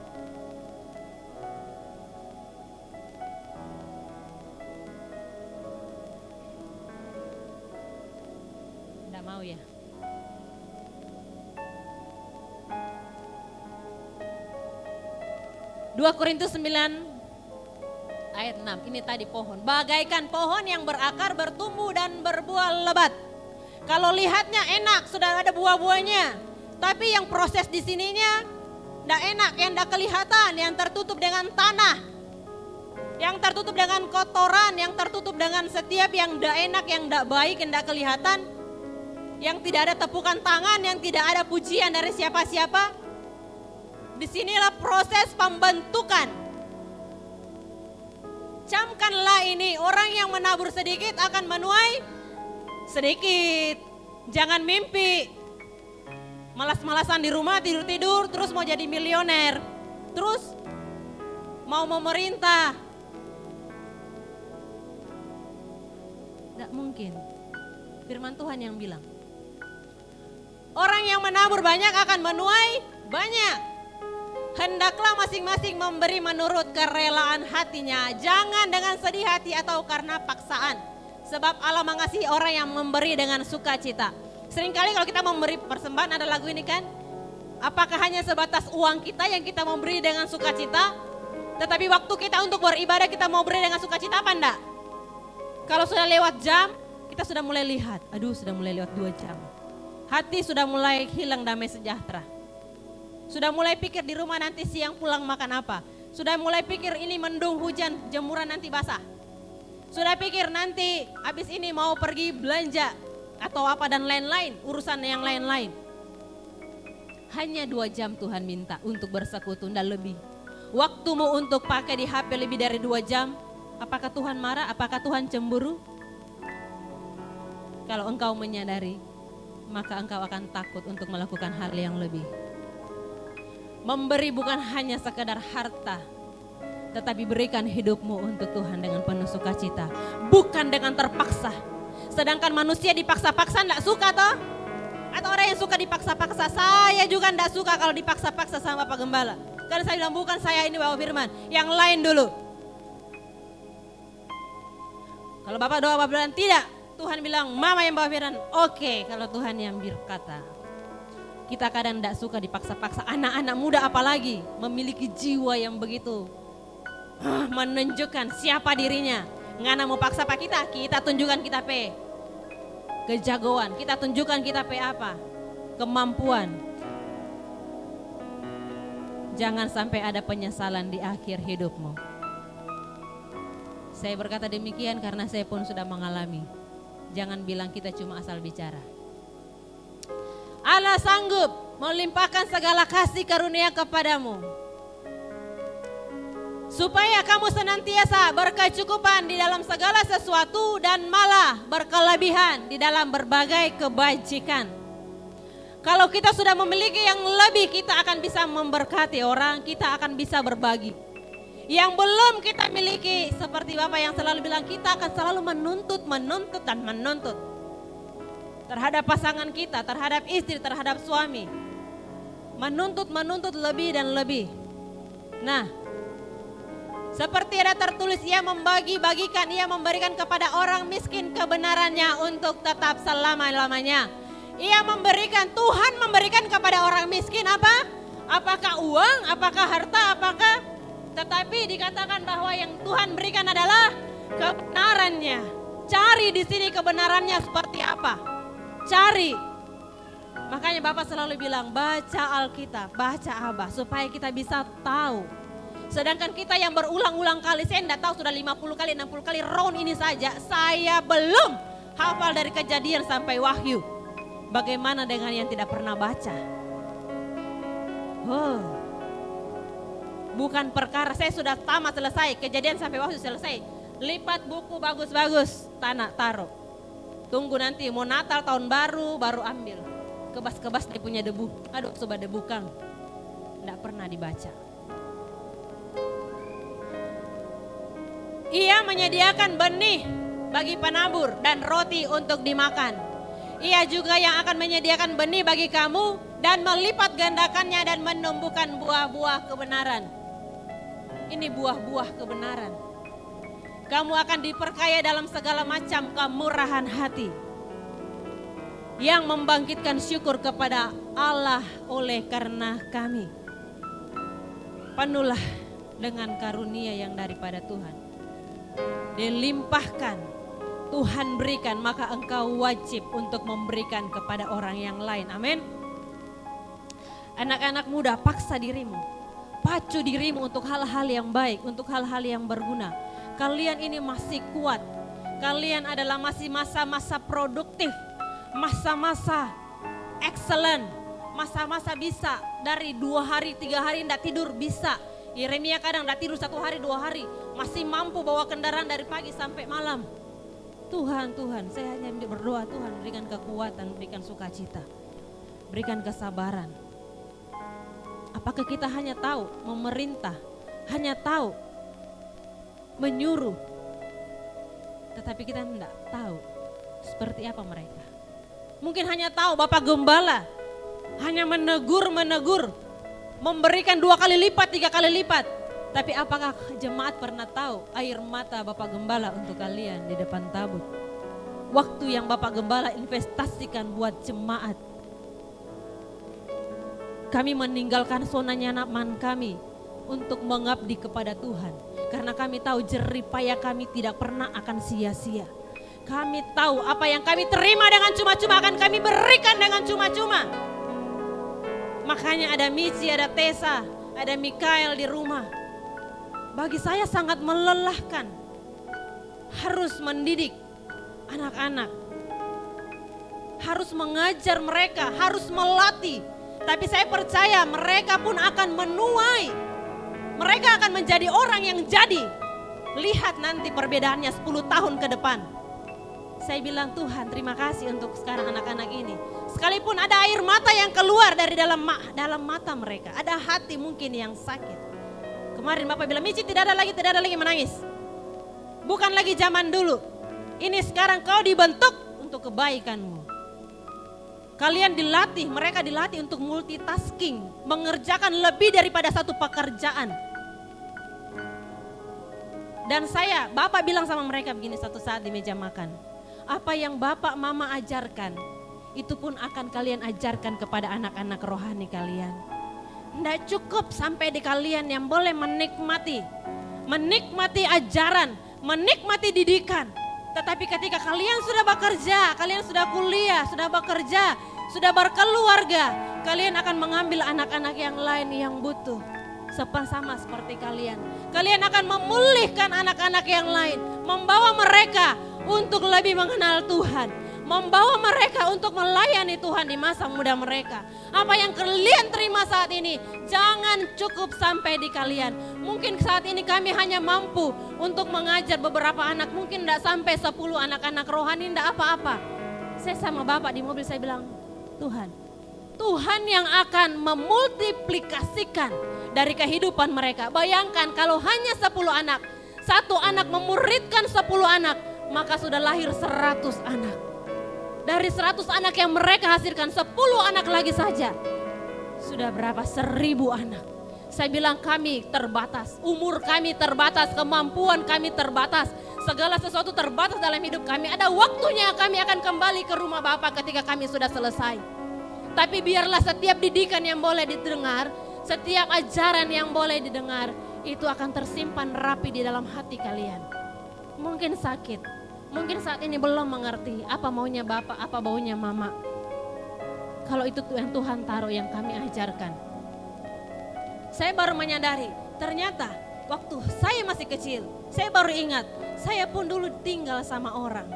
Mau ya. Dua Korintus 9 ayat 6. Ini tadi pohon. Bagaikan pohon yang berakar, bertumbuh dan berbuah lebat. Kalau lihatnya enak, sudah ada buah-buahnya. Tapi yang proses di sininya enggak enak, yang enggak kelihatan, yang tertutup dengan tanah. Yang tertutup dengan kotoran, yang tertutup dengan setiap yang enggak enak, yang enggak baik, yang enggak kelihatan. Yang tidak ada tepukan tangan, yang tidak ada pujian dari siapa-siapa. Disinilah proses pembentukan. Camkanlah ini, orang yang menabur sedikit akan menuai sedikit. Jangan mimpi malas-malasan di rumah, tidur-tidur, terus mau jadi milioner. Terus mau memerintah. Tidak mungkin. Firman Tuhan yang bilang. Orang yang menabur banyak akan menuai banyak. Hendaklah masing-masing memberi menurut kerelaan hatinya. Jangan dengan sedih hati atau karena paksaan. Sebab Allah mengasihi orang yang memberi dengan sukacita. Seringkali kalau kita memberi persembahan, ada lagu ini kan. Apakah hanya sebatas uang kita yang kita memberi dengan sukacita? Tetapi waktu kita untuk beribadah kita mau beri dengan sukacita apa enggak? Kalau sudah lewat jam, kita sudah mulai lihat. Aduh, sudah mulai lewat 2 jam. Hati sudah mulai hilang damai sejahtera. Sudah mulai pikir di rumah nanti siang pulang makan apa. Sudah mulai pikir ini mendung hujan, jemuran nanti basah. Sudah pikir nanti habis ini mau pergi belanja atau apa dan lain-lain, urusan yang lain-lain. Hanya 2 jam Tuhan minta untuk bersekutu dan lebih. waktumu untuk pakai di HP lebih dari 2 jam, apakah Tuhan marah? Apakah Tuhan cemburu? Kalau engkau menyadari, maka engkau akan takut untuk melakukan hal yang lebih. Memberi bukan hanya sekedar harta, tetapi berikan hidupmu untuk Tuhan dengan penuh sukacita, bukan dengan terpaksa. Sedangkan manusia dipaksa-paksa enggak suka toh? Atau orang yang suka dipaksa-paksa, saya juga enggak suka kalau dipaksa-paksa sama Bapak Gembala. Karena saya bilang bukan saya ini Bapak Firman, yang lain dulu. Kalau Bapak doa Bapak bilang tidak, Tuhan bilang mama yang bawa firman. Oke, kalau Tuhan yang berkata. Kita kadang tidak suka dipaksa-paksa. Anak-anak muda apalagi memiliki jiwa yang begitu menunjukkan siapa dirinya. Ngana mau paksa pak kita tunjukkan kita pe kejagoan, kita tunjukkan kita pe apa kemampuan. Jangan sampai ada penyesalan di akhir hidupmu. Saya berkata demikian karena saya pun sudah mengalami. Jangan bilang kita cuma asal bicara. Allah sanggup melimpahkan segala kasih karunia kepadamu, supaya kamu senantiasa berkecukupan di dalam segala sesuatu dan malah berkelebihan di dalam berbagai kebajikan. Kalau kita sudah memiliki yang lebih, kita akan bisa memberkati orang, kita akan bisa berbagi. Yang belum kita miliki, seperti Bapak yang selalu bilang, kita akan selalu menuntut dan menuntut. Terhadap pasangan kita, terhadap istri, terhadap suami. Menuntut lebih dan lebih. Nah, seperti ada tertulis, ia membagi-bagikan, ia memberikan kepada orang miskin kebenarannya untuk tetap selama-lamanya. Ia memberikan, Tuhan memberikan kepada orang miskin apa? Apakah uang, apakah harta, apakah? Tetapi dikatakan bahwa yang Tuhan berikan adalah kebenarannya. Cari di sini kebenarannya seperti apa? Cari. Makanya Bapak selalu bilang baca Alkitab, baca Abah supaya kita bisa tahu. Sedangkan kita yang berulang-ulang kali, saya tidak tahu sudah 50 kali, 60 kali round ini saja, saya belum hafal dari Kejadian sampai Wahyu. Bagaimana dengan yang tidak pernah baca? Oh, bukan perkara saya sudah tamat selesai, Kejadian sampai Wahyu selesai. Lipat buku bagus-bagus, tanah taruh. Tunggu nanti mau Natal tahun baru ambil. Kebas-kebas dia punya debu. Aduh sobat debu Kang. Tidak pernah dibaca. Ia menyediakan benih bagi penabur dan roti untuk dimakan. Ia juga yang akan menyediakan benih bagi kamu dan melipat gandakannya dan menumbuhkan buah-buah kebenaran. Ini buah-buah kebenaran. Kamu akan diperkaya dalam segala macam kemurahan hati yang membangkitkan syukur kepada Allah oleh karena kami. Penuhlah dengan karunia yang daripada Tuhan. Dilimpahkan, Tuhan berikan, maka engkau wajib untuk memberikan kepada orang yang lain. Amin. Anak-anak muda, paksa dirimu, pacu dirimu untuk hal-hal yang baik, untuk hal-hal yang berguna. Kalian ini masih kuat. Kalian adalah masih masa-masa produktif, masa-masa excellent, masa-masa bisa dari 2 hari, 3 hari tidak tidur bisa. Yeremia kadang tidak tidur 1 hari, 2 hari, masih mampu bawa kendaraan dari pagi sampai malam. Tuhan, saya hanya berdoa, Tuhan berikan kekuatan, berikan sukacita, berikan kesabaran. Apakah kita hanya tahu memerintah, hanya tahu menyuruh, tetapi kita tidak tahu seperti apa mereka. Mungkin hanya tahu Bapak Gembala, hanya menegur, memberikan 2 kali lipat, 3 kali lipat. Tapi apakah jemaat pernah tahu air mata Bapak Gembala untuk kalian di depan tabut? Waktu yang Bapak Gembala investasikan buat jemaat. Kami meninggalkan zona nyaman kami untuk mengabdi kepada Tuhan. Karena kami tahu jerih payah kami tidak pernah akan sia-sia. Kami tahu apa yang kami terima dengan cuma-cuma akan kami berikan dengan cuma-cuma. Makanya ada Michi, ada Tessa, ada Mikael di rumah. Bagi saya sangat melelahkan. Harus mendidik anak-anak. Harus mengajar mereka, harus melatih. Tapi saya percaya mereka pun akan menuai Mereka akan menjadi orang yang jadi. Lihat nanti perbedaannya 10 tahun ke depan. Saya bilang, Tuhan terima kasih untuk sekarang anak-anak ini. Sekalipun ada air mata yang keluar dari dalam mata mereka. Ada hati mungkin yang sakit. Kemarin Bapak bilang, Michi tidak ada lagi menangis. Bukan lagi zaman dulu. Ini sekarang kau dibentuk untuk kebaikanmu. Kalian dilatih, mereka dilatih untuk multitasking. Mengerjakan lebih daripada satu pekerjaan. Dan Bapak bilang sama mereka begini satu saat di meja makan. Apa yang Bapak Mama ajarkan, itu pun akan kalian ajarkan kepada anak-anak rohani kalian. Tidak cukup sampai di kalian yang boleh menikmati ajaran, menikmati didikan. Tetapi ketika kalian sudah bekerja, kalian sudah kuliah, sudah bekerja, sudah berkeluarga, kalian akan mengambil anak-anak yang lain yang butuh. Sama seperti kalian. Kalian akan memulihkan anak-anak yang lain. Membawa mereka untuk lebih mengenal Tuhan. Membawa mereka untuk melayani Tuhan di masa muda mereka. Apa yang kalian terima saat ini, jangan cukup sampai di kalian. Mungkin saat ini kami hanya mampu untuk mengajar beberapa anak. Mungkin tidak sampai 10 anak-anak rohani, tidak apa-apa. Saya sama Bapak di mobil, saya bilang, Tuhan yang akan memultiplikasikan dari kehidupan mereka. Bayangkan kalau hanya 10 anak, satu anak memuridkan 10 anak, maka sudah lahir 100 anak. Dari 100 anak yang mereka hasilkan, 10 anak lagi saja. Sudah berapa? 1000 anak. Saya bilang kami terbatas, umur kami terbatas, kemampuan kami terbatas. Segala sesuatu terbatas dalam hidup kami. Ada waktunya kami akan kembali ke rumah Bapak ketika kami sudah selesai. Tapi biarlah setiap didikan yang boleh didengar, setiap ajaran yang boleh didengar, itu akan tersimpan rapi di dalam hati kalian. Mungkin sakit, mungkin saat ini belum mengerti apa maunya Bapak, apa maunya Mama. Kalau itu yang Tuhan taruh yang kami ajarkan. Saya baru menyadari, ternyata waktu saya masih kecil, saya baru ingat, saya pun dulu tinggal sama orang.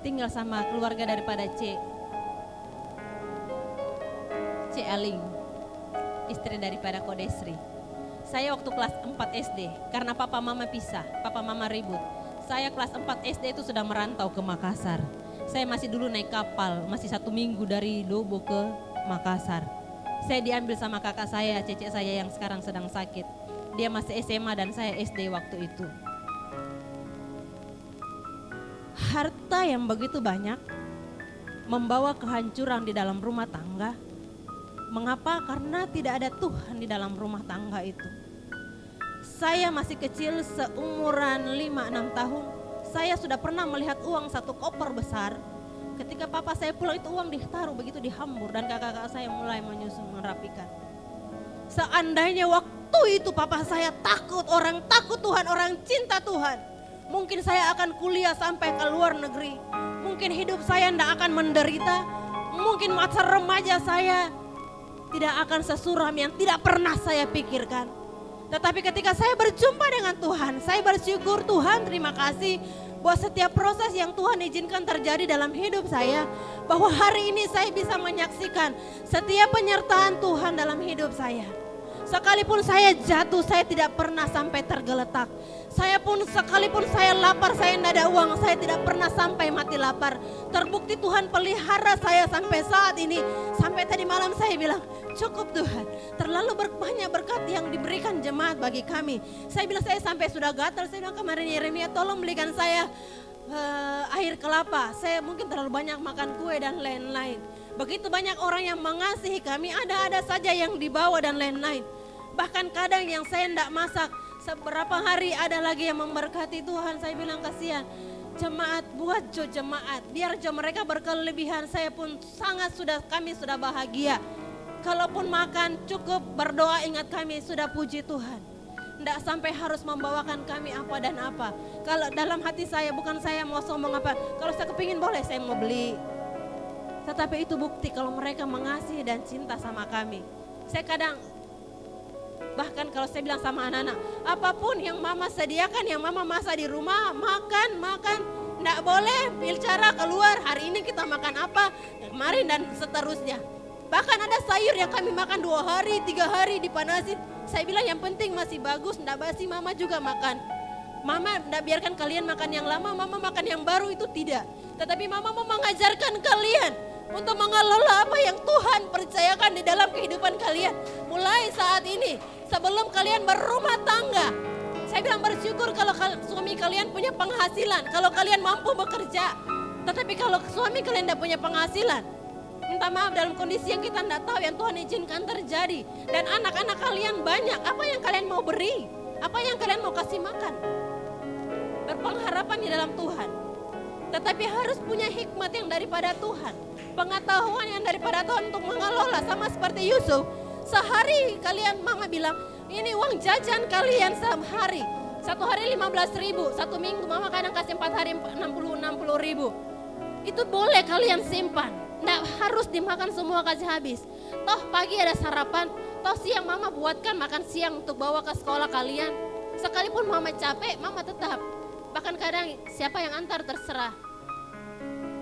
Tinggal sama keluarga daripada C Aling, istri daripada Kodesri. Saya waktu kelas 4 SD, karena papa mama pisah, papa mama ribut. Saya kelas 4 SD itu sudah merantau ke Makassar. Saya masih dulu naik kapal, masih 1 minggu dari Lobo ke Makassar. Saya diambil sama kakak saya, cece saya yang sekarang sedang sakit. Dia masih SMA dan saya SD waktu itu. Harta yang begitu banyak membawa kehancuran di dalam rumah tangga. Mengapa? Karena tidak ada Tuhan di dalam rumah tangga itu. Saya masih kecil, seumuran 5-6 tahun. Saya sudah pernah melihat uang 1 koper besar. Ketika papa saya pulang itu uang ditaruh begitu dihambur. Dan kakak-kakak saya mulai menyusun, merapikan. Seandainya waktu itu papa saya takut, orang takut Tuhan, orang cinta Tuhan. Mungkin saya akan kuliah sampai ke luar negeri. Mungkin hidup saya tidak akan menderita. Mungkin masa remaja saya tidak akan sesuram yang tidak pernah saya pikirkan. Tetapi ketika saya berjumpa dengan Tuhan, saya bersyukur Tuhan, terima kasih bahwa setiap proses yang Tuhan izinkan terjadi dalam hidup saya, bahwa hari ini saya bisa menyaksikan setiap penyertaan Tuhan dalam hidup saya. Sekalipun saya jatuh, saya tidak pernah sampai tergeletak. Sekalipun saya lapar, saya tidak ada uang, saya tidak pernah sampai mati lapar. Terbukti Tuhan pelihara saya sampai saat ini. Sampai tadi malam saya bilang, cukup Tuhan. Terlalu banyak berkat yang diberikan jemaat bagi kami. Saya bilang saya sampai sudah gatal. Saya bilang kemarin Yeremia tolong belikan saya air kelapa. Saya mungkin terlalu banyak makan kue dan lain-lain. Begitu banyak orang yang mengasihi kami, ada saja yang dibawa dan lain-lain. Bahkan kadang yang saya tidak masak, seberapa hari ada lagi yang memberkati Tuhan. Saya bilang kasihan, jemaat buat jemaat, biar mereka berkelebihan. Saya pun kami sudah bahagia. Kalaupun makan cukup berdoa ingat kami sudah puji Tuhan. Tidak sampai harus membawakan kami apa dan apa. Kalau dalam hati saya bukan saya mau sombong apa. Kalau saya kepingin boleh saya mau beli. Tetapi itu bukti kalau mereka mengasihi dan cinta sama kami. Saya kadang, bahkan kalau saya bilang sama anak-anak, apapun yang mama sediakan, yang mama masak di rumah, makan. Nggak boleh bicara keluar, hari ini kita makan apa, kemarin dan seterusnya. Bahkan ada sayur yang kami makan 2 hari, 3 hari dipanasin. Saya bilang yang penting masih bagus, enggak basi, mama juga makan. Mama enggak biarkan kalian makan yang lama, mama makan yang baru itu tidak. Tetapi mama mau mengajarkan kalian untuk mengelola apa yang Tuhan percayakan di dalam kehidupan kalian. Mulai saat ini, sebelum kalian berumah tangga, saya bilang bersyukur kalau suami kalian punya penghasilan, kalau kalian mampu bekerja. Tetapi kalau suami kalian tidak punya penghasilan, minta maaf dalam kondisi yang kita tidak tahu yang Tuhan izinkan terjadi. Dan anak-anak kalian banyak, apa yang kalian mau beri? Apa yang kalian mau kasih makan? Berpengharapan di dalam Tuhan. Tetapi harus punya hikmat yang daripada Tuhan. Pengetahuan yang daripada Tuhan untuk mengelola. Sama seperti Yusuf. Sehari kalian, mama bilang, ini uang jajan kalian sehari. 1 hari 15.000, 1 minggu mama kadang kasih 4 hari 60.000. Itu boleh kalian simpan. Nggak harus dimakan semua kasih habis. Toh pagi ada sarapan, toh siang mama buatkan makan siang untuk bawa ke sekolah kalian. Sekalipun mama capek, mama tetap. Bahkan kadang siapa yang antar terserah.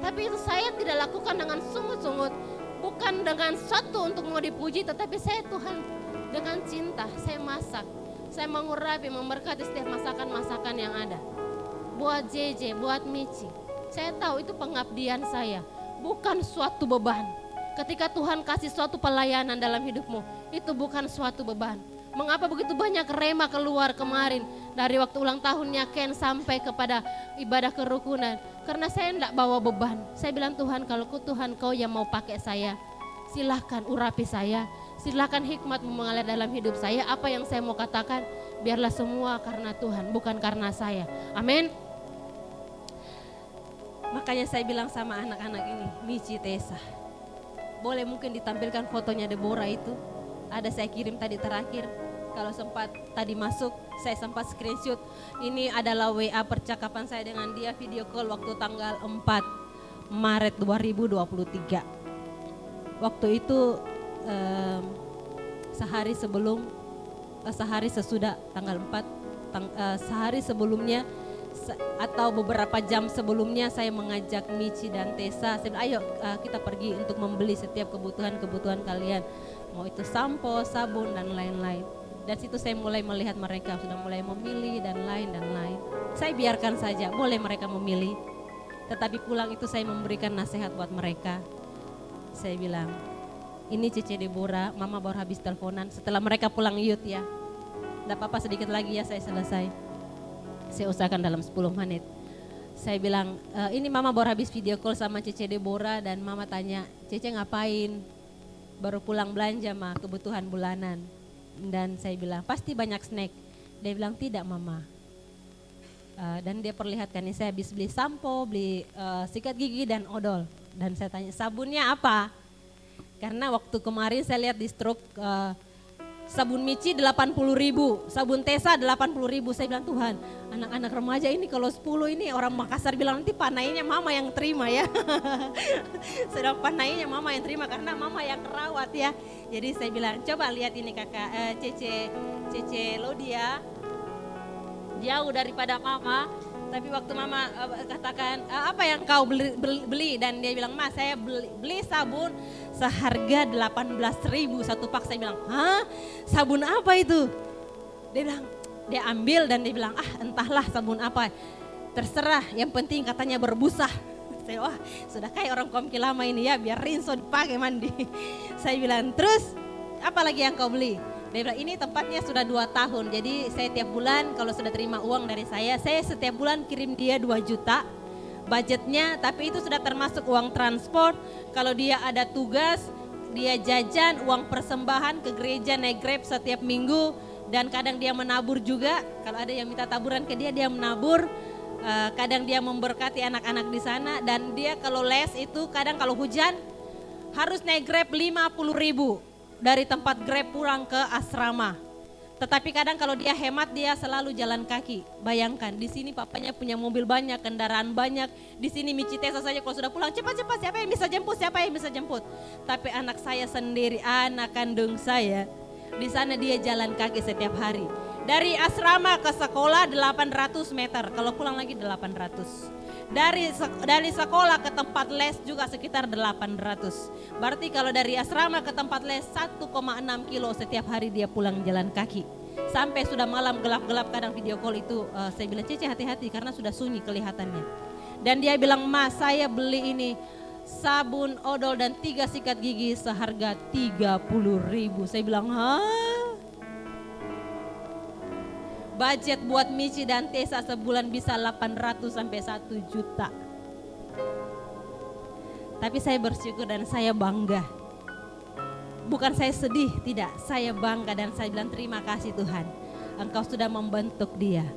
Tapi itu saya tidak lakukan dengan sungut-sungut. Bukan dengan suatu untuk mau dipuji, tetapi saya Tuhan dengan cinta, saya masak. Saya mengurapi, memberkati setiap masakan-masakan yang ada. Buat JJ, buat Michi. Saya tahu itu pengabdian saya, bukan suatu beban. Ketika Tuhan kasih suatu pelayanan dalam hidupmu, itu bukan suatu beban. Mengapa begitu banyak rema keluar kemarin dari waktu ulang tahunnya Ken sampai kepada ibadah kerukunan? Karena saya tidak bawa beban. Saya bilang Tuhan, kalau Tuhan kau yang mau pakai saya, silahkan urapi saya. Silahkan hikmat mengalir dalam hidup saya. Apa yang saya mau katakan, biarlah semua karena Tuhan, bukan karena saya. Amin. Makanya saya bilang sama anak-anak ini, Michi, Tessa, boleh mungkin ditampilkan fotonya Deborah itu. Ada saya kirim tadi terakhir. Kalau sempat tadi masuk, saya sempat screenshot. Ini adalah WA percakapan saya dengan dia, video call waktu tanggal 4 Maret 2023. Waktu itu sehari sesudah tanggal 4, sehari sebelumnya atau beberapa jam sebelumnya saya mengajak Michi dan Tessa, saya bilang, ayo kita pergi untuk membeli setiap kebutuhan kalian, mau itu sampo, sabun dan lain-lain. Dan situ saya mulai melihat mereka sudah mulai memilih dan lain. Saya biarkan saja, boleh mereka memilih. Tetapi pulang itu saya memberikan nasihat buat mereka. Saya bilang, ini Cece Deborah, mama baru habis teleponan setelah mereka pulang youth ya. Tidak apa-apa sedikit lagi ya saya selesai. Saya usahakan dalam 10 menit. Saya bilang, ini mama baru habis video call sama Cece Deborah dan mama tanya, Cece ngapain? Baru pulang belanja mah, kebutuhan bulanan. Dan saya bilang, pasti banyak snack. Dia bilang, tidak mama. Dan dia perlihatkan, ini saya habis beli sampo, beli sikat gigi dan odol. Dan saya tanya, sabunnya apa? Karena waktu kemarin saya lihat di stroke, sabun Michi 80.000, sabun Tessa 80.000. Saya bilang, Tuhan, anak-anak remaja ini kalau 10 ini orang Makassar bilang nanti panainya mama yang terima ya. Sedang panainya mama yang terima karena mama yang rawat ya. Jadi saya bilang, coba lihat ini kakak Cece Lodia, jauh daripada mama. Tapi waktu mama katakan, apa yang kau beli? Dan dia bilang, Mas saya beli sabun seharga 18.000 satu pak. Saya bilang, hah? Sabun apa itu? Dia bilang, dia ambil dan dia bilang, entahlah sabun apa. Terserah, yang penting katanya berbusa. Saya, wah sudah kayak orang komki lama ini ya, biar rinso dipakai mandi. Saya bilang, terus apa lagi yang kau beli? Dia bilang, ini tempatnya sudah 2 tahun, jadi saya tiap bulan kalau sudah terima uang dari saya setiap bulan kirim dia 2 juta budgetnya, tapi itu sudah termasuk uang transport. Kalau dia ada tugas, dia jajan, uang persembahan ke gereja naik Grab setiap minggu, dan kadang dia menabur juga, kalau ada yang minta taburan ke dia menabur, kadang dia memberkati anak-anak di sana, dan dia kalau les itu kadang kalau hujan harus naik Grab 50.000. Dari tempat Grab pulang ke asrama. Tetapi kadang kalau dia hemat, dia selalu jalan kaki. Bayangkan, di sini papanya punya mobil banyak, kendaraan banyak. Di sini Michi Tessa saja kalau sudah pulang, cepat-cepat siapa yang bisa jemput. Tapi anak saya sendiri, anak kandung saya, di sana dia jalan kaki setiap hari. Dari asrama ke sekolah 800 meter, kalau pulang lagi 800. Dari sekolah ke tempat les juga sekitar 800. Berarti kalau dari asrama ke tempat les 1,6 kilo setiap hari dia pulang jalan kaki. Sampai sudah malam gelap-gelap kadang video call itu saya bilang Cece hati-hati karena sudah sunyi kelihatannya. Dan dia bilang Mas saya beli ini sabun odol dan 3 sikat gigi seharga 30.000. Saya bilang hah? Budget buat Michi dan Tessa sebulan bisa 800 sampai 1 juta. Tapi saya bersyukur dan saya bangga. Bukan saya sedih, tidak. Saya bangga dan saya bilang terima kasih Tuhan. Engkau sudah membentuk dia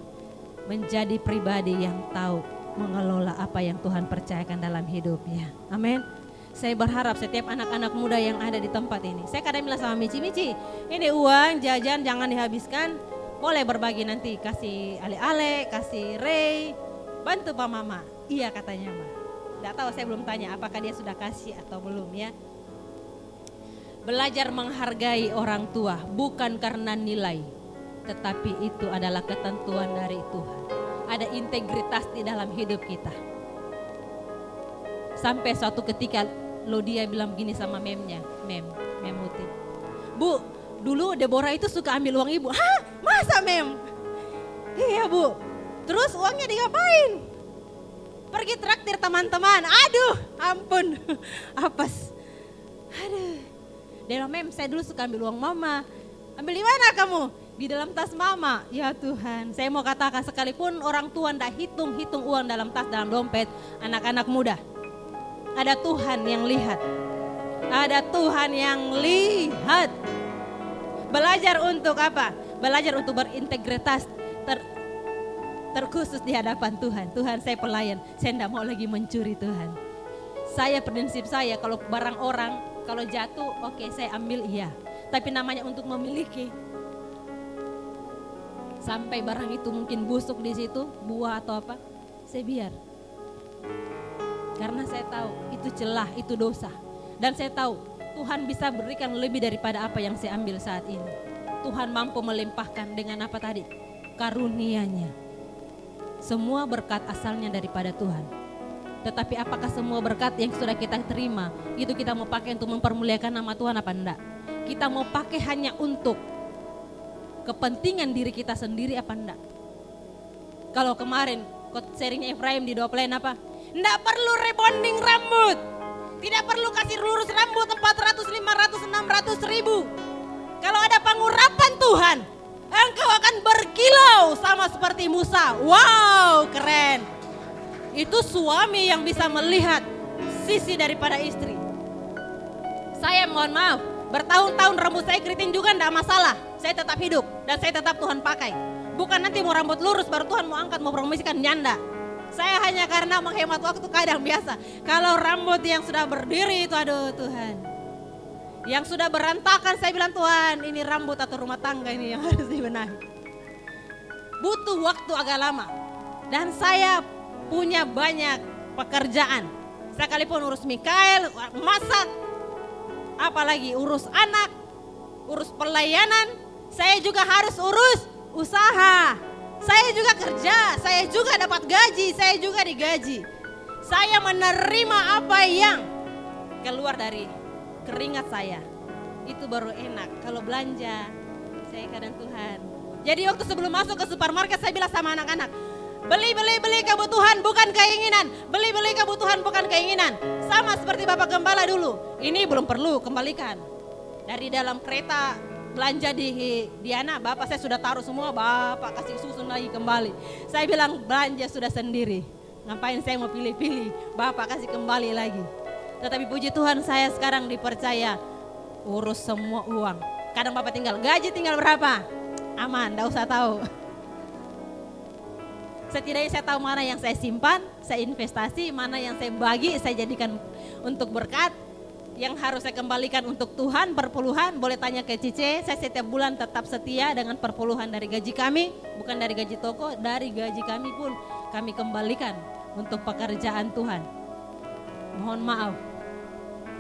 menjadi pribadi yang tahu mengelola apa yang Tuhan percayakan dalam hidupnya. Amin. Saya berharap setiap anak-anak muda yang ada di tempat ini. Saya kadang bilang sama Michi, ini uang jajan jangan dihabiskan. Boleh berbagi nanti, kasih Ale-ale, kasih Ray, bantu Pak Mama. Iya katanya Mbak. Tidak tahu saya belum tanya apakah dia sudah kasih atau belum ya. Belajar menghargai orang tua bukan karena nilai, tetapi itu adalah ketentuan dari Tuhan. Ada integritas di dalam hidup kita. Sampai suatu ketika Lodia bilang begini sama memnya, Mem Muti. Bu, dulu Deborah itu suka ambil uang ibu. Hah? Masa Mem? Iya Bu. Terus uangnya digapain? Pergi traktir teman-teman. Aduh, ampun. Apes. Aduh. Dia bilang, Mem saya dulu suka ambil uang mama. Ambil di mana kamu? Di dalam tas mama. Ya Tuhan, saya mau katakan sekalipun orang tua ndak hitung uang dalam tas, dalam dompet, anak-anak muda. Ada Tuhan yang lihat. Ada Tuhan yang lihat. Belajar untuk apa? Belajar untuk berintegritas terkhusus di hadapan Tuhan. Tuhan saya pelayan, saya tidak mau lagi mencuri Tuhan. Saya prinsip saya kalau barang orang, kalau jatuh oke, saya ambil iya. Tapi namanya untuk memiliki. Sampai barang itu mungkin busuk di situ, buah atau apa, saya biar. Karena saya tahu itu celah, itu dosa. Dan saya tahu Tuhan bisa berikan lebih daripada apa yang saya ambil saat ini. Tuhan mampu melimpahkan dengan apa tadi? Karunia-Nya. Semua berkat asalnya daripada Tuhan. Tetapi apakah semua berkat yang sudah kita terima itu kita mau pakai untuk mempermuliakan nama Tuhan apa enggak? Kita mau pakai hanya untuk kepentingan diri kita sendiri apa enggak? Kalau kemarin sharingnya Efraim di Doplen apa? Enggak perlu rebonding rambut. Tidak perlu kasih lurus rambut 400, 500, 600 ribu. Kalau ada pengurapan Tuhan, engkau akan berkilau sama seperti Musa. Wow, keren. Itu suami yang bisa melihat sisi daripada istri. Saya mohon maaf, bertahun-tahun rambut saya keriting juga enggak masalah. Saya tetap hidup dan saya tetap Tuhan pakai. Bukan nanti mau rambut lurus baru Tuhan mau angkat, mau promosikan, nyanda. Saya hanya karena menghemat waktu kadang biasa. Kalau rambut yang sudah berdiri itu aduh Tuhan. Yang sudah berantakan saya bilang Tuhan ini rambut atau rumah tangga ini yang harus dibenahi. Butuh waktu agak lama. Dan saya punya banyak pekerjaan. Sekalipun urus Mikael, masak, apalagi urus anak, urus pelayanan. Saya juga harus urus usaha. Saya juga kerja, saya juga dapat gaji, saya juga digaji. Saya menerima apa yang keluar dari keringat saya. Itu baru enak. Kalau belanja, saya kadang Tuhan. Jadi waktu sebelum masuk ke supermarket saya bilang sama anak-anak, beli kebutuhan bukan keinginan. Beli kebutuhan bukan keinginan. Sama seperti Bapak Gembala dulu. Ini belum perlu, kembalikan. Dari dalam kereta belanja di Diana, Bapak saya sudah taruh semua, Bapak kasih susun lagi kembali. Saya bilang belanja sudah sendiri. Ngapain saya mau pilih-pilih, Bapak kasih kembali lagi. Tetapi puji Tuhan saya sekarang dipercaya urus semua uang. Kadang Bapak tinggal, gaji tinggal berapa? Aman, enggak usah tahu. Setidaknya saya tahu mana yang saya simpan, saya investasi, mana yang saya bagi, saya jadikan untuk berkat. Yang harus saya kembalikan untuk Tuhan perpuluhan, boleh tanya ke Cice, saya setiap bulan tetap setia dengan perpuluhan dari gaji kami, bukan dari gaji toko, dari gaji kami pun kami kembalikan untuk pekerjaan Tuhan. Mohon maaf,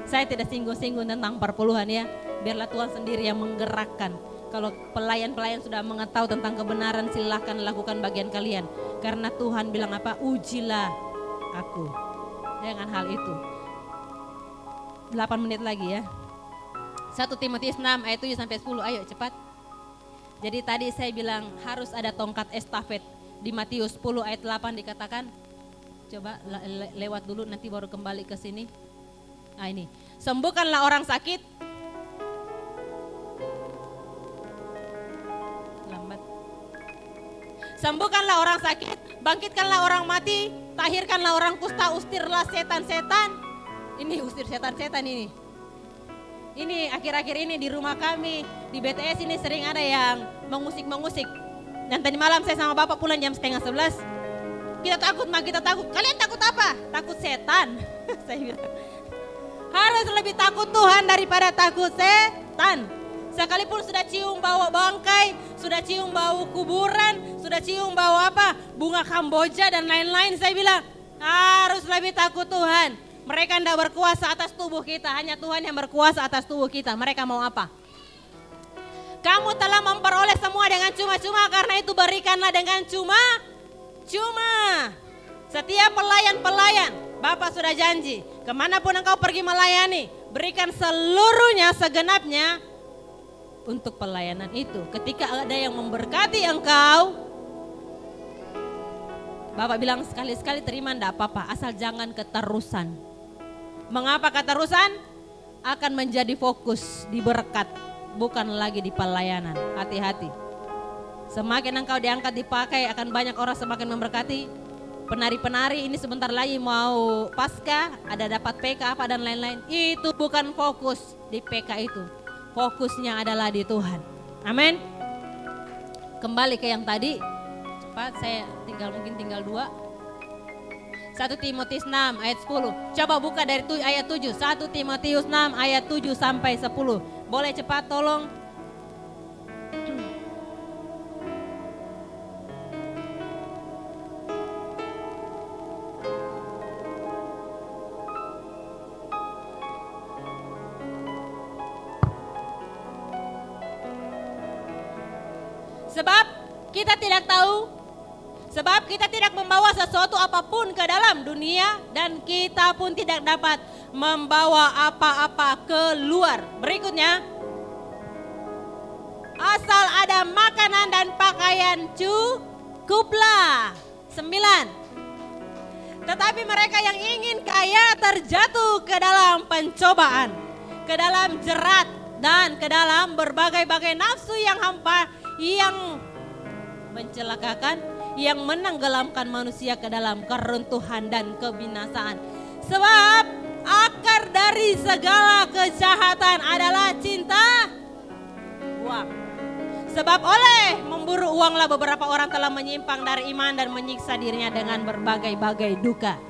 saya tidak singgung-singgung tentang perpuluhan ya, biarlah Tuhan sendiri yang menggerakkan. Kalau pelayan-pelayan sudah mengetahui tentang kebenaran, silahkan lakukan bagian kalian. Karena Tuhan bilang apa? Ujilah aku dengan hal itu. 8 menit lagi ya. 1 Timotius 6 ayat 7 sampai 10. Ayo cepat. Jadi tadi saya bilang harus ada tongkat estafet. Di Matius 10 ayat 8 dikatakan. Coba lewat dulu nanti baru kembali ke sini. Nah ini. Sembuhkanlah orang sakit. Lambat. Sembuhkanlah orang sakit, bangkitkanlah orang mati, tahirkanlah orang kusta, ustirlah setan-setan. Ini ustir setan-setan ini. Ini akhir-akhir ini di rumah kami, di BTS ini sering ada yang mengusik-mengusik. Dan tadi malam saya sama Bapak pulang jam 10:30. Kita takut, kita takut. Kalian takut apa? Takut setan. Saya bilang. Harus lebih takut Tuhan daripada takut setan. Sekalipun sudah cium bau bangkai, sudah cium bau kuburan, sudah cium bau apa? Bunga Kamboja dan lain-lain, saya bilang harus lebih takut Tuhan. Mereka tidak berkuasa atas tubuh kita, hanya Tuhan yang berkuasa atas tubuh kita. Mereka mau apa? Kamu telah memperoleh semua dengan cuma-cuma, karena itu berikanlah dengan cuma-cuma. Setiap pelayan-pelayan, Bapak sudah janji, kemanapun engkau pergi melayani, berikan seluruhnya, segenapnya untuk pelayanan itu. Ketika ada yang memberkati engkau, Bapak bilang sekali-sekali terima, enggak apa-apa, asal jangan keterusan. Mengapa keterusan? Akan menjadi fokus di berkat, bukan lagi di pelayanan. Hati-hati. Semakin engkau diangkat dipakai, akan banyak orang semakin memberkati. Penari-penari ini sebentar lagi mau pasca, ada dapat PK apa dan lain-lain. Itu bukan fokus di PK itu. Fokusnya adalah di Tuhan. Amin. Kembali ke yang tadi. Cepat, saya mungkin tinggal 2. 1 Timotius 6 ayat 10. Coba buka dari ayat 7. 1 Timotius 6 ayat 7 sampai 10. Boleh cepat tolong. Sebab kita tidak tahu, sebab kita tidak membawa sesuatu apapun ke dalam dunia, dan kita pun tidak dapat membawa apa-apa keluar. Berikutnya, asal ada makanan dan pakaian cukuplah. 9. Tetapi mereka yang ingin kaya terjatuh ke dalam pencobaan, ke dalam jerat, dan ke dalam berbagai-bagai nafsu yang hampa, yang mencelakakan, yang menenggelamkan manusia ke dalam keruntuhan dan kebinasaan. Sebab akar dari segala kejahatan adalah cinta uang. Sebab oleh memburu uanglah beberapa orang telah menyimpang dari iman dan menyiksa dirinya dengan berbagai-bagai duka.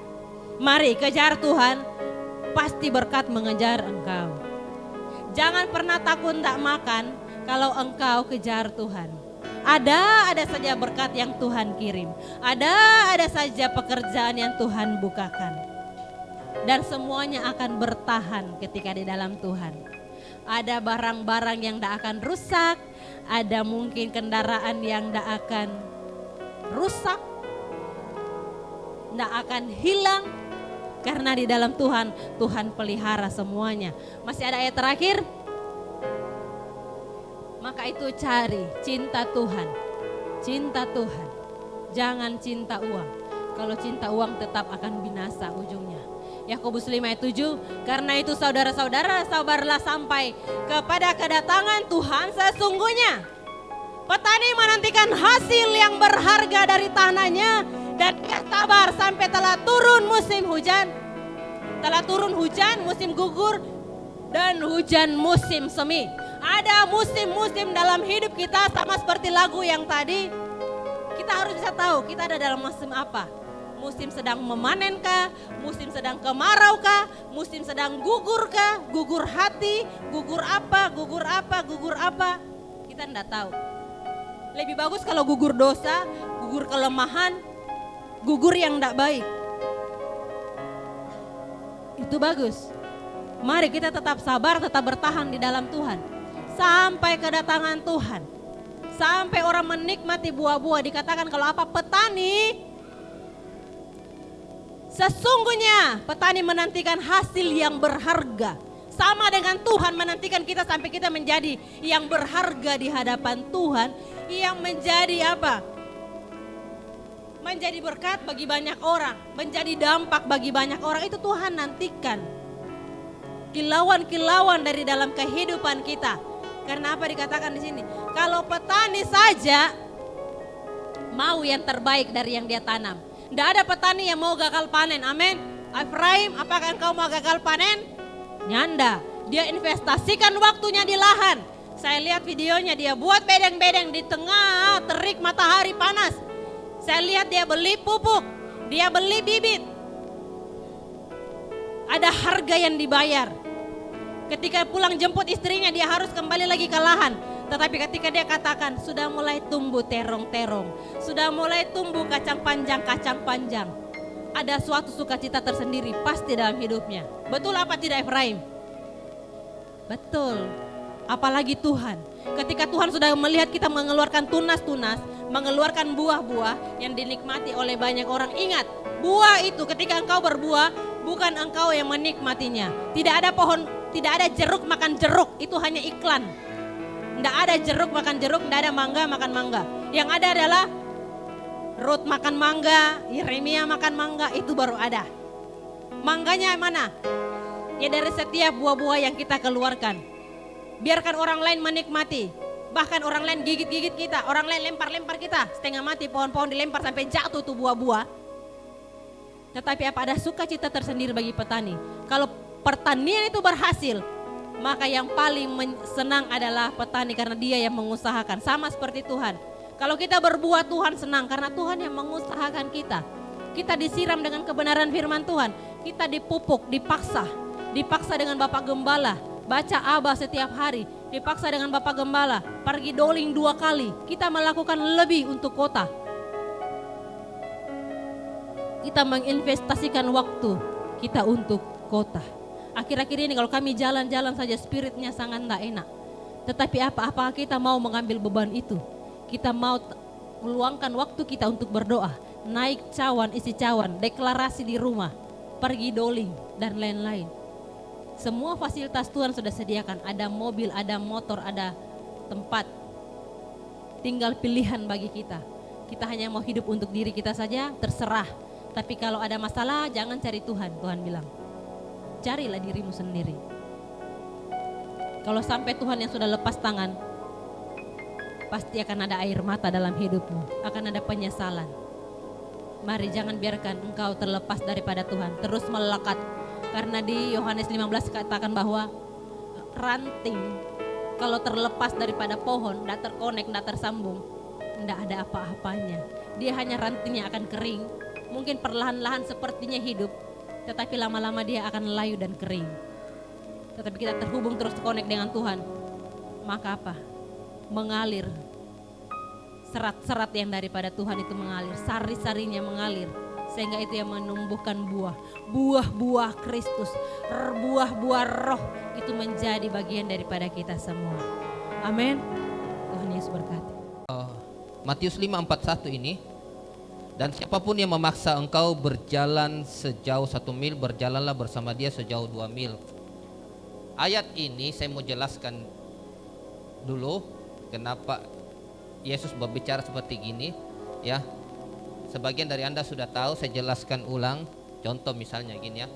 Mari kejar Tuhan, pasti berkat mengejar engkau. Jangan pernah takut tak makan kalau engkau kejar Tuhan. Ada saja berkat yang Tuhan kirim. Ada saja pekerjaan yang Tuhan bukakan. Dan semuanya akan bertahan ketika di dalam Tuhan. Ada barang-barang yang tidak akan rusak. Ada mungkin kendaraan yang tidak akan rusak. Tidak akan hilang. Karena di dalam Tuhan, Tuhan pelihara semuanya. Masih ada ayat terakhir. Maka itu cari cinta Tuhan. Cinta Tuhan. Jangan cinta uang. Kalau cinta uang tetap akan binasa ujungnya. Yakobus 5 ayat 7. Karena itu saudara-saudara, sabarlah sampai kepada kedatangan Tuhan sesungguhnya. Petani menantikan hasil yang berharga dari tanahnya, dan dia sabar sampai telah turun musim hujan. Telah turun hujan, musim gugur, dan hujan musim semi. Ada musim-musim dalam hidup kita, sama seperti lagu yang tadi. Kita harus bisa tahu kita ada dalam musim apa. Musim sedang memanen kah? Musim sedang kemarau kah? Musim sedang gugur kah? Gugur hati, gugur apa, gugur apa, gugur apa. Kita tidak tahu. Lebih bagus kalau gugur dosa, gugur kelemahan, gugur yang tidak baik. Itu bagus. Mari kita tetap sabar, tetap bertahan di dalam Tuhan. sampai kedatangan Tuhan. Sampai orang menikmati buah-buah. Dikatakan kalau apa? Petani, sesungguhnya petani menantikan hasil yang berharga. Sama dengan Tuhan menantikan kita sampai kita menjadi yang berharga di hadapan Tuhan. Yang menjadi apa? Menjadi berkat bagi banyak orang. Menjadi dampak bagi banyak orang. Itu Tuhan nantikan. Kilauan-kilauan dari dalam kehidupan kita. Karena apa dikatakan di sini? Kalau petani saja mau yang terbaik dari yang dia tanam. Tidak ada petani yang mau gagal panen. Amin. Efraim, apakah engkau mau gagal panen? Nyanda. Dia investasikan waktunya di lahan. Saya lihat videonya, dia buat bedeng-bedeng di tengah terik matahari panas. Saya lihat dia beli pupuk, dia beli bibit. Ada harga yang dibayar. Ketika pulang jemput istrinya, dia harus kembali lagi ke lahan. Tetapi ketika dia katakan sudah mulai tumbuh terong-terong, sudah mulai tumbuh kacang panjang, ada suatu sukacita tersendiri pasti dalam hidupnya. Betul apa tidak Efraim? Betul. Apalagi Tuhan. Ketika Tuhan sudah melihat kita mengeluarkan tunas-tunas, mengeluarkan buah-buah yang dinikmati oleh banyak orang. Ingat, buah itu ketika engkau berbuah, bukan engkau yang menikmatinya. Tidak ada pohon, tidak ada jeruk makan jeruk, itu hanya iklan. Tidak ada jeruk makan jeruk, tidak ada mangga makan mangga. Yang ada adalah Rut makan mangga, Yeremia makan mangga, itu baru ada. Mangganya mana? Ya dari setiap buah-buah yang kita keluarkan. Biarkan orang lain menikmati. Bahkan orang lain gigit-gigit kita, orang lain lempar-lempar kita. Setengah mati pohon-pohon dilempar sampai jatuh tuh buah-buah. Tetapi apa, ada sukacita tersendiri bagi petani. Kalau pertanian itu berhasil, maka yang paling senang adalah petani karena dia yang mengusahakan. Sama seperti Tuhan. Kalau kita berbuat Tuhan senang karena Tuhan yang mengusahakan kita. Kita disiram dengan kebenaran firman Tuhan. Kita dipupuk, dipaksa dengan Bapak Gembala. Baca Aba setiap hari, dipaksa dengan Bapak Gembala. Pergi doling 2 kali, kita melakukan lebih untuk kota. Kita menginvestasikan waktu kita untuk kota. Akhir-akhir ini kalau kami jalan-jalan saja spiritnya sangat tidak enak. Tetapi apakah kita mau mengambil beban itu? Kita mau meluangkan waktu kita untuk berdoa. Naik cawan, isi cawan, deklarasi di rumah, pergi doling dan lain-lain. Semua fasilitas Tuhan sudah sediakan. Ada mobil, ada motor, ada tempat. Tinggal pilihan bagi kita. Kita hanya mau hidup untuk diri kita saja, terserah. Tapi kalau ada masalah jangan cari Tuhan. Tuhan bilang, carilah dirimu sendiri. Kalau sampai Tuhan yang sudah lepas tangan, pasti akan ada air mata dalam hidupmu. Akan ada penyesalan. Mari jangan biarkan engkau terlepas daripada Tuhan. Terus melekat. Karena di Yohanes 15 katakan bahwa ranting kalau terlepas daripada pohon, tidak terkonek, tidak tersambung, tidak ada apa-apanya. Dia hanya rantingnya akan kering. Mungkin perlahan-lahan sepertinya hidup, tetapi lama-lama dia akan layu dan kering. Tetapi kita terhubung terus konek dengan Tuhan, maka apa? Mengalir. Serat-serat yang daripada Tuhan itu mengalir, sari-sarinya mengalir. Sehingga itu yang menumbuhkan buah-buah Kristus, buah-buah roh itu menjadi bagian daripada kita semua. Amin. Tuhan Yesus berkati. Matius 5:41 ini, dan siapapun yang memaksa engkau berjalan sejauh 1 mil, berjalanlah bersama dia sejauh 2 mil. Ayat ini saya mau jelaskan dulu kenapa Yesus berbicara seperti gini, ya. Sebagian dari Anda sudah tahu, saya jelaskan ulang. Contoh misalnya gini ya.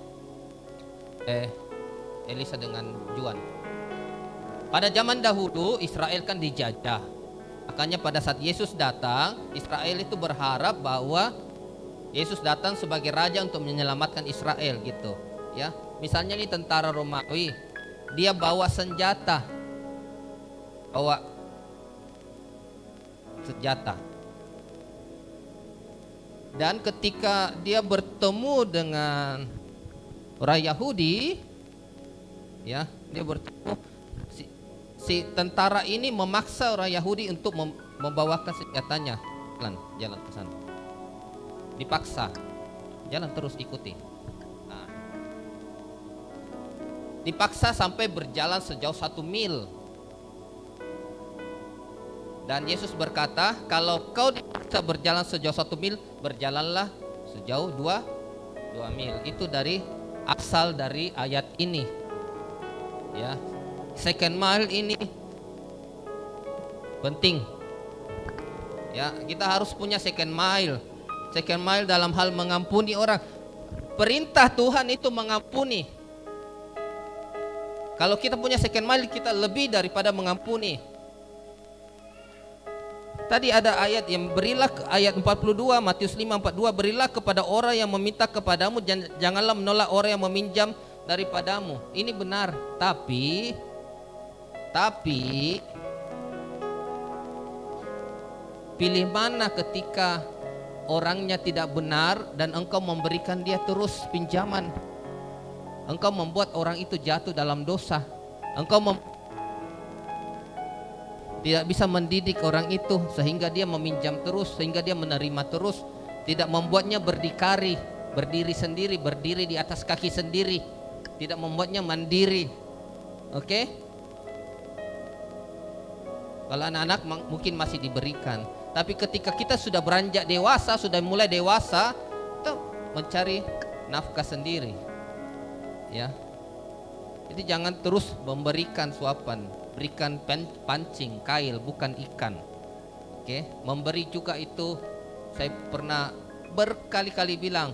Elisa dengan Juan. Pada zaman dahulu Israel kan dijajah. Makanya pada saat Yesus datang, Israel itu berharap bahwa Yesus datang sebagai raja untuk menyelamatkan Israel gitu, ya. Misalnya nih tentara Romawi, dia bawa senjata. Dan ketika dia bertemu dengan orang Yahudi, ya, dia bertemu si tentara ini memaksa orang Yahudi untuk membawakan senjatanya. Jalan ke sana. Dipaksa. Jalan terus ikuti. Nah. Dipaksa sampai berjalan sejauh 1 mil. Dan Yesus berkata, kalau kau dipaksa berjalan sejauh 1 mil, berjalanlah sejauh 2 mil. Itu dari asal dari ayat ini. Ya, second mile ini penting. Ya, kita harus punya second mile. Second mile dalam hal mengampuni orang. Perintah Tuhan itu mengampuni. Kalau kita punya second mile, kita lebih daripada mengampuni. Tadi ada ayat yang berilah, ayat 42 Matius 5:42, berilah kepada orang yang meminta kepadamu, janganlah menolak orang yang meminjam daripadamu. Ini benar, tapi pilih mana ketika orangnya tidak benar dan engkau memberikan dia terus pinjaman. Engkau membuat orang itu jatuh dalam dosa. Engkau tidak bisa mendidik orang itu sehingga dia meminjam terus, sehingga dia menerima terus. Tidak membuatnya berdikari, berdiri sendiri, berdiri di atas kaki sendiri. Tidak membuatnya mandiri. Oke? Kalau anak-anak mungkin masih diberikan. Tapi ketika kita sudah beranjak dewasa, sudah mulai dewasa, kita mencari nafkah sendiri. Ya. Jadi jangan terus memberikan suapan, berikan pancing, kail, bukan ikan. Oke, memberi juga itu, saya pernah berkali-kali bilang,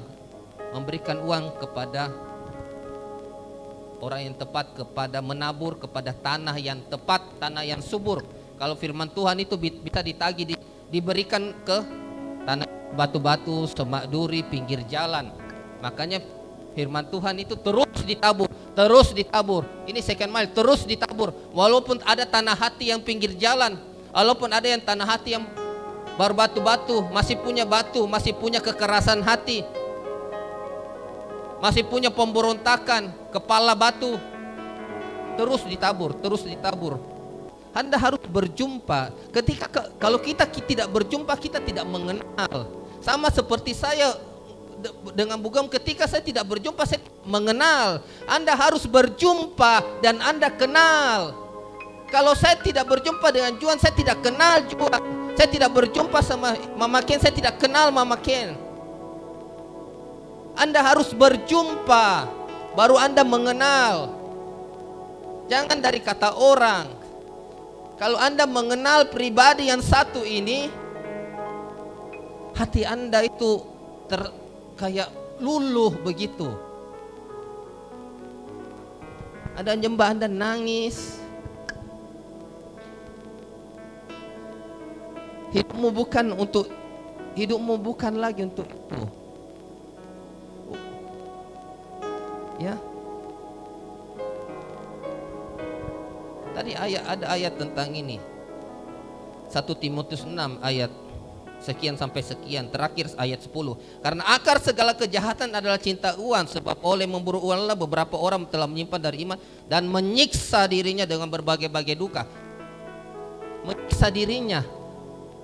memberikan uang kepada orang yang tepat, kepada menabur kepada tanah yang tepat, tanah yang subur. Kalau firman Tuhan itu bisa ditagih, diberikan ke tanah batu-batu, semak duri, pinggir jalan. Makanya firman Tuhan itu terus ditabur, terus ditabur. Ini second mile, terus ditabur. Walaupun ada tanah hati yang pinggir jalan, walaupun ada yang tanah hati yang berbatu-batu, masih punya batu, masih punya kekerasan hati, masih punya pemberontakan, kepala batu, terus ditabur, terus ditabur. Anda harus berjumpa. Kalau kita tidak berjumpa, kita tidak mengenal. Sama seperti saya dengan Bugam, ketika saya tidak berjumpa, saya mengenal. Anda harus berjumpa dan Anda kenal. Kalau saya tidak berjumpa dengan Juan, saya tidak kenal Juan. Saya tidak berjumpa sama Mama Ken, saya tidak kenal Mama Ken. Anda harus berjumpa, baru Anda mengenal. Jangan dari kata orang. Kalau Anda mengenal pribadi yang satu ini, hati Anda itu kayak luluh begitu. Ada nyembah Anda nangis. Hidupmu bukan lagi untuk itu. Ya. Tadi ada ayat tentang ini. 1 Timotius 6 ayat sekian sampai sekian, terakhir ayat 10. Karena akar segala kejahatan adalah cinta uang, sebab oleh memburu uanglah beberapa orang telah menyimpan dari iman dan menyiksa dirinya dengan berbagai-bagai duka. Menyiksa dirinya.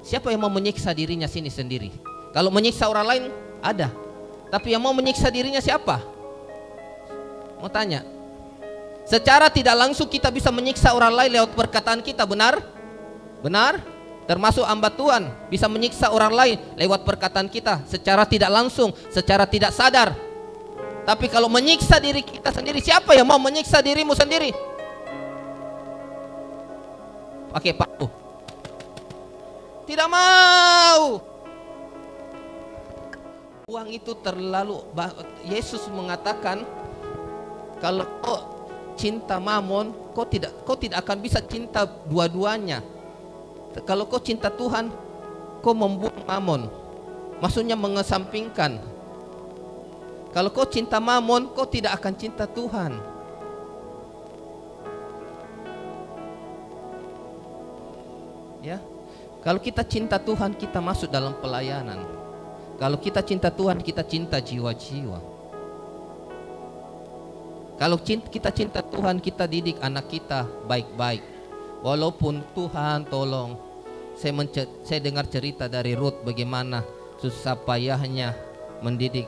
Siapa yang mau menyiksa dirinya sini sendiri? Kalau menyiksa orang lain ada, tapi yang mau menyiksa dirinya siapa? Mau tanya. Secara tidak langsung kita bisa menyiksa orang lain lewat perkataan kita, benar? Benar? Termasuk hamba Tuhan bisa menyiksa orang lain lewat perkataan kita secara tidak langsung, secara tidak sadar. Tapi kalau menyiksa diri kita sendiri, siapa yang mau menyiksa dirimu sendiri? Pakai paku. Tidak mau. Uang itu terlalu, Yesus mengatakan, kalau kau cinta mamon, kau tidak akan bisa cinta dua-duanya. Kalau kau cinta Tuhan, kau membuang mamon. Maksudnya mengesampingkan. Kalau kau cinta mamon, kau tidak akan cinta Tuhan. Ya. Kalau kita cinta Tuhan, kita masuk dalam pelayanan. Kalau kita cinta Tuhan, kita cinta jiwa-jiwa. Kalau kita cinta Tuhan, kita didik anak kita baik-baik. Walaupun Tuhan tolong, saya dengar cerita dari Ruth bagaimana susah payahnya mendidik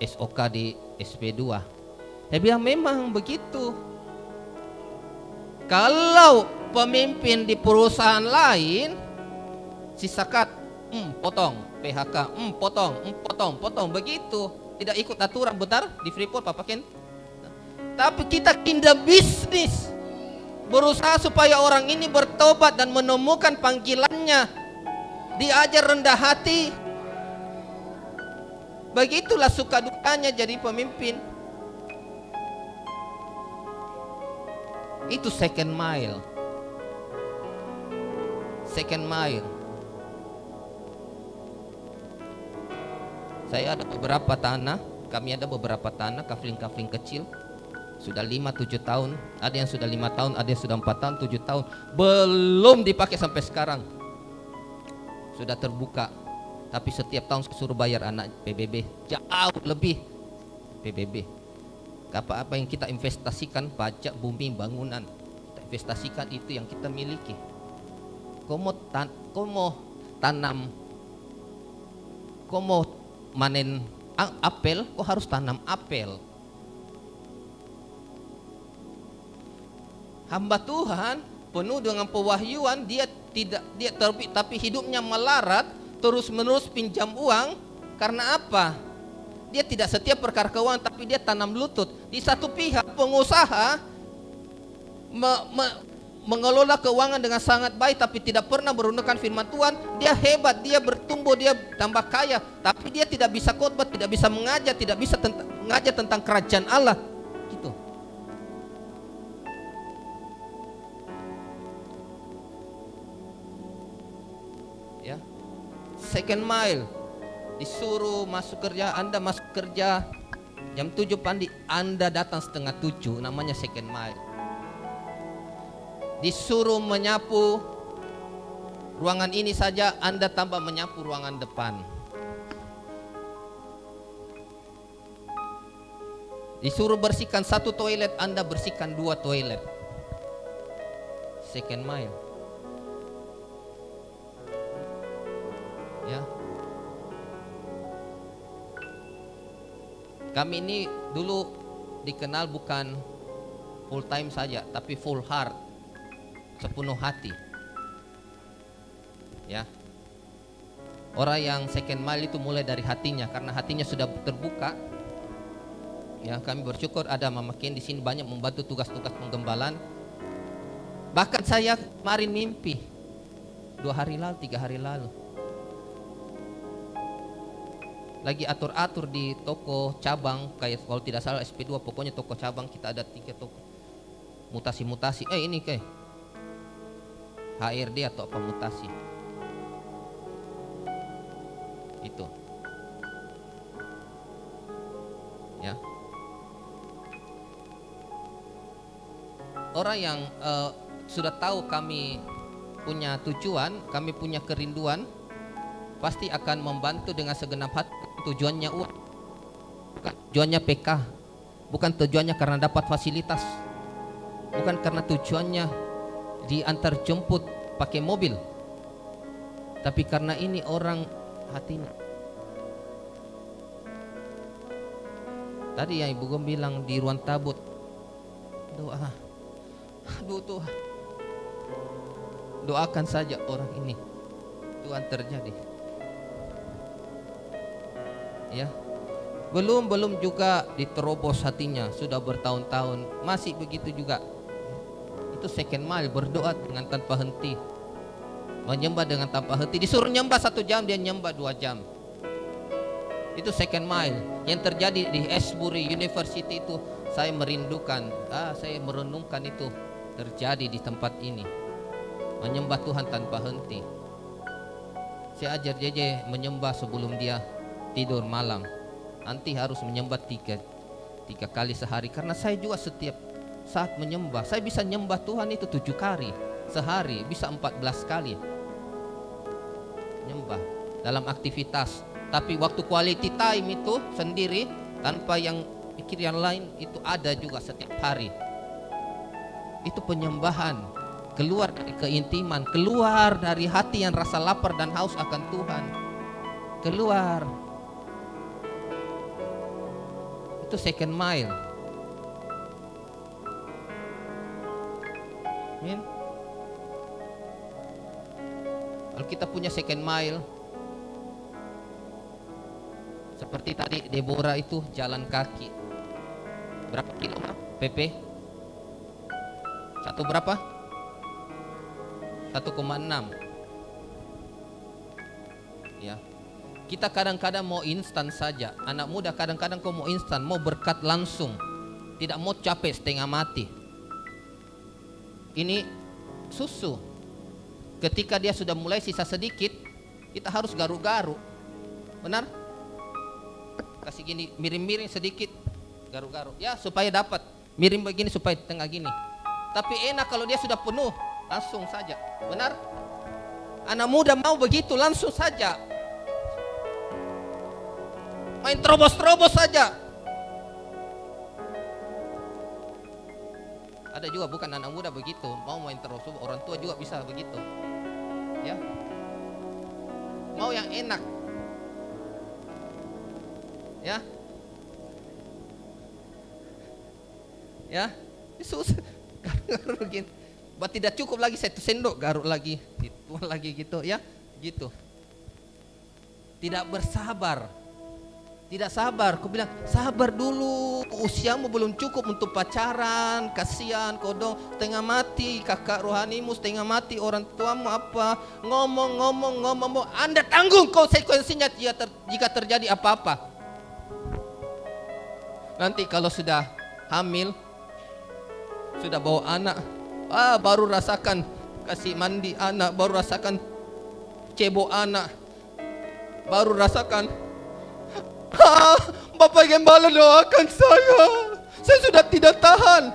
SOK di SP2. Saya bilang memang begitu. Kalau pemimpin di perusahaan lain Sisakat, potong. PHK, potong. Begitu. Tidak ikut aturan, benar? Di Freeport, Papa Ken. Tapi kita kinda bisnis. Berusaha supaya orang ini bertobat dan menemukan panggilannya. Diajar rendah hati. Begitulah suka dukanya jadi pemimpin. Itu second mile. Second mile. Saya ada beberapa tanah, kami ada beberapa tanah, kafling-kafling kecil. Sudah 5-7 tahun, ada yang sudah 5 tahun, ada yang sudah 4 tahun, 7 tahun. Belum dipakai sampai sekarang. Sudah terbuka. Tapi setiap tahun suruh bayar anak PBB. Jauh lebih PBB. Apa yang kita investasikan, pajak, bumi, bangunan. Kita investasikan itu yang kita miliki. Kau mau tanam, kau mau manen apel, kau harus tanam apel. Hamba Tuhan penuh dengan pewahyuan, dia terbit tapi hidupnya melarat, terus menerus pinjam uang. Karena apa? Dia tidak setia perkara keuangan, tapi dia tanam lutut. Di satu pihak pengusaha mengelola keuangan dengan sangat baik, tapi tidak pernah merundukkan firman Tuhan. Dia hebat, dia bertumbuh, dia tambah kaya, tapi dia tidak bisa khotbah, tidak bisa mengajar, tidak bisa mengajar tentang kerajaan Allah. Gitu. Ya, second mile. Disuruh masuk kerja, Anda masuk kerja jam 7 pagi, Anda datang setengah 7, namanya second mile. Disuruh menyapu ruangan ini saja, Anda tambah menyapu ruangan depan. Disuruh bersihkan 1 toilet, Anda bersihkan 2 toilet. Second mile. Ya. Kami ini dulu dikenal bukan full time saja, tapi full heart, sepenuh hati. Ya. Orang yang second mile itu mulai dari hatinya, karena hatinya sudah terbuka. Ya, kami bersyukur ada Mama Ken di sini banyak membantu tugas-tugas penggembalaan. Bahkan saya kemarin mimpi 2 hari lalu, 3 hari lalu. Lagi atur-atur di toko cabang, kayak kalau tidak salah SP2, pokoknya toko cabang kita ada 3 toko. Mutasi-mutasi, ini kayak HRD atau apa mutasi. Itu. Ya. Orang yang sudah tahu kami punya tujuan, kami punya kerinduan, pasti akan membantu dengan segenap hati. Tujuannya uang, bukan tujuannya PK, bukan tujuannya karena dapat fasilitas, bukan karena tujuannya diantar jemput pakai mobil, tapi karena ini orang hatinya. Tadi yang Ibu Gom bilang di ruang tabut, doa, aduh Tuhan, doakan saja orang ini, Tuhan terjadi. Ya, belum juga diterobos hatinya, sudah bertahun-tahun masih begitu juga. Itu second mile, berdoa dengan tanpa henti, menyembah dengan tanpa henti. Disuruh nyembah 1 jam, dia nyembah 2 jam. Itu second mile yang terjadi di Asbury University. Itu saya merindukan, saya merenungkan itu terjadi di tempat ini, menyembah Tuhan tanpa henti. Saya ajar JJ menyembah sebelum dia tidur malam. Nanti harus menyembah 3 kali sehari. Karena saya juga setiap saat menyembah, saya bisa nyembah Tuhan itu 7 kali sehari, bisa 14 kali nyembah dalam aktivitas. Tapi waktu quality time itu sendiri, tanpa yang pikir yang lain, itu ada juga setiap hari. Itu penyembahan, keluar dari keintiman, keluar dari hati yang rasa lapar dan haus akan Tuhan. Keluar. Itu second mile. Amin. Kalau kita punya second mile, seperti tadi Deborah itu jalan kaki. Berapa kilo, PP? Satu berapa? 1,6. Ya. Kita kadang-kadang mau instan saja. Anak muda kadang-kadang kau mau instan, mau berkat langsung. Tidak mau capek setengah mati. Ini susu. Ketika dia sudah mulai sisa sedikit, kita harus garuk-garuk. Benar? Kasih gini, miring-miring sedikit, garuk-garuk. Ya, supaya dapat. Miring begini supaya tengah gini. Tapi enak kalau dia sudah penuh, langsung saja. Benar? Anak muda mau begitu, langsung saja. Main terobos-terobos saja. Ada juga bukan anak muda begitu, mau main terobos, orang tua juga bisa begitu. Ya. Mau yang enak. Ya. Ya. Yesus garuk begini. Tidak cukup lagi 1 sendok, garuk lagi, dituang lagi gitu, ya. Gitu. Tidak bersabar. Tidak sabar, aku bilang sabar dulu, usiamu belum cukup untuk pacaran, kasihan kau dong, setengah mati kakak rohanimu, setengah mati orang tuamu apa, ngomong, Anda tanggung konsekuensinya jika terjadi apa-apa. Nanti kalau sudah hamil, sudah bawa anak, baru rasakan kasih mandi anak, baru rasakan cebok anak, baru rasakan, Bapak Gembala doakan saya sudah tidak tahan.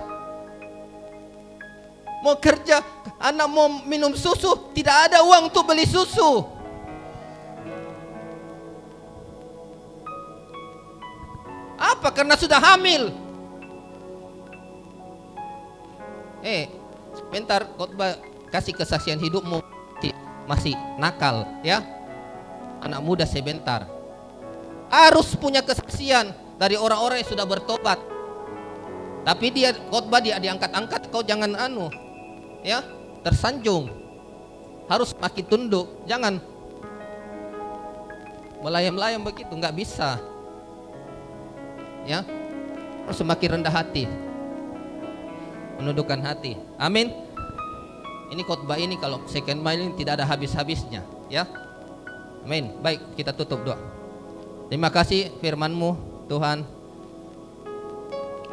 Mau kerja, anak mau minum susu, tidak ada uang untuk beli susu. Apa? Karena sudah hamil. Sebentar, khotbah kasih kesaksian hidupmu masih nakal, ya. Anak muda sebentar. Harus punya kesaksian dari orang-orang yang sudah bertobat. Tapi dia khotbah dia diangkat-angkat, kau jangan ya, tersanjung. Harus makin tunduk, jangan melayam-layam begitu, nggak bisa. Ya, harus semakin rendah hati, menundukkan hati. Amin. Ini khotbah ini kalau second mile ini tidak ada habis-habisnya, ya. Amin. Baik, kita tutup doa. Terima kasih firman-Mu Tuhan.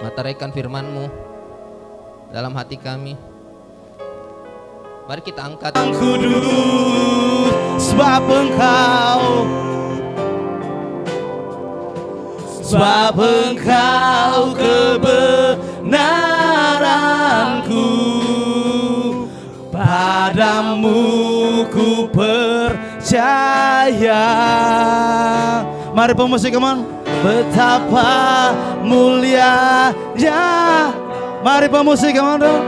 Materaikan firman-Mu dalam hati kami. Mari kita angkat. Kudus, sebab Engkau kebenaranku, padamu ku percaya. Mari pemusik, come on. Betapa mulianya. Mari pemusik, come on dong.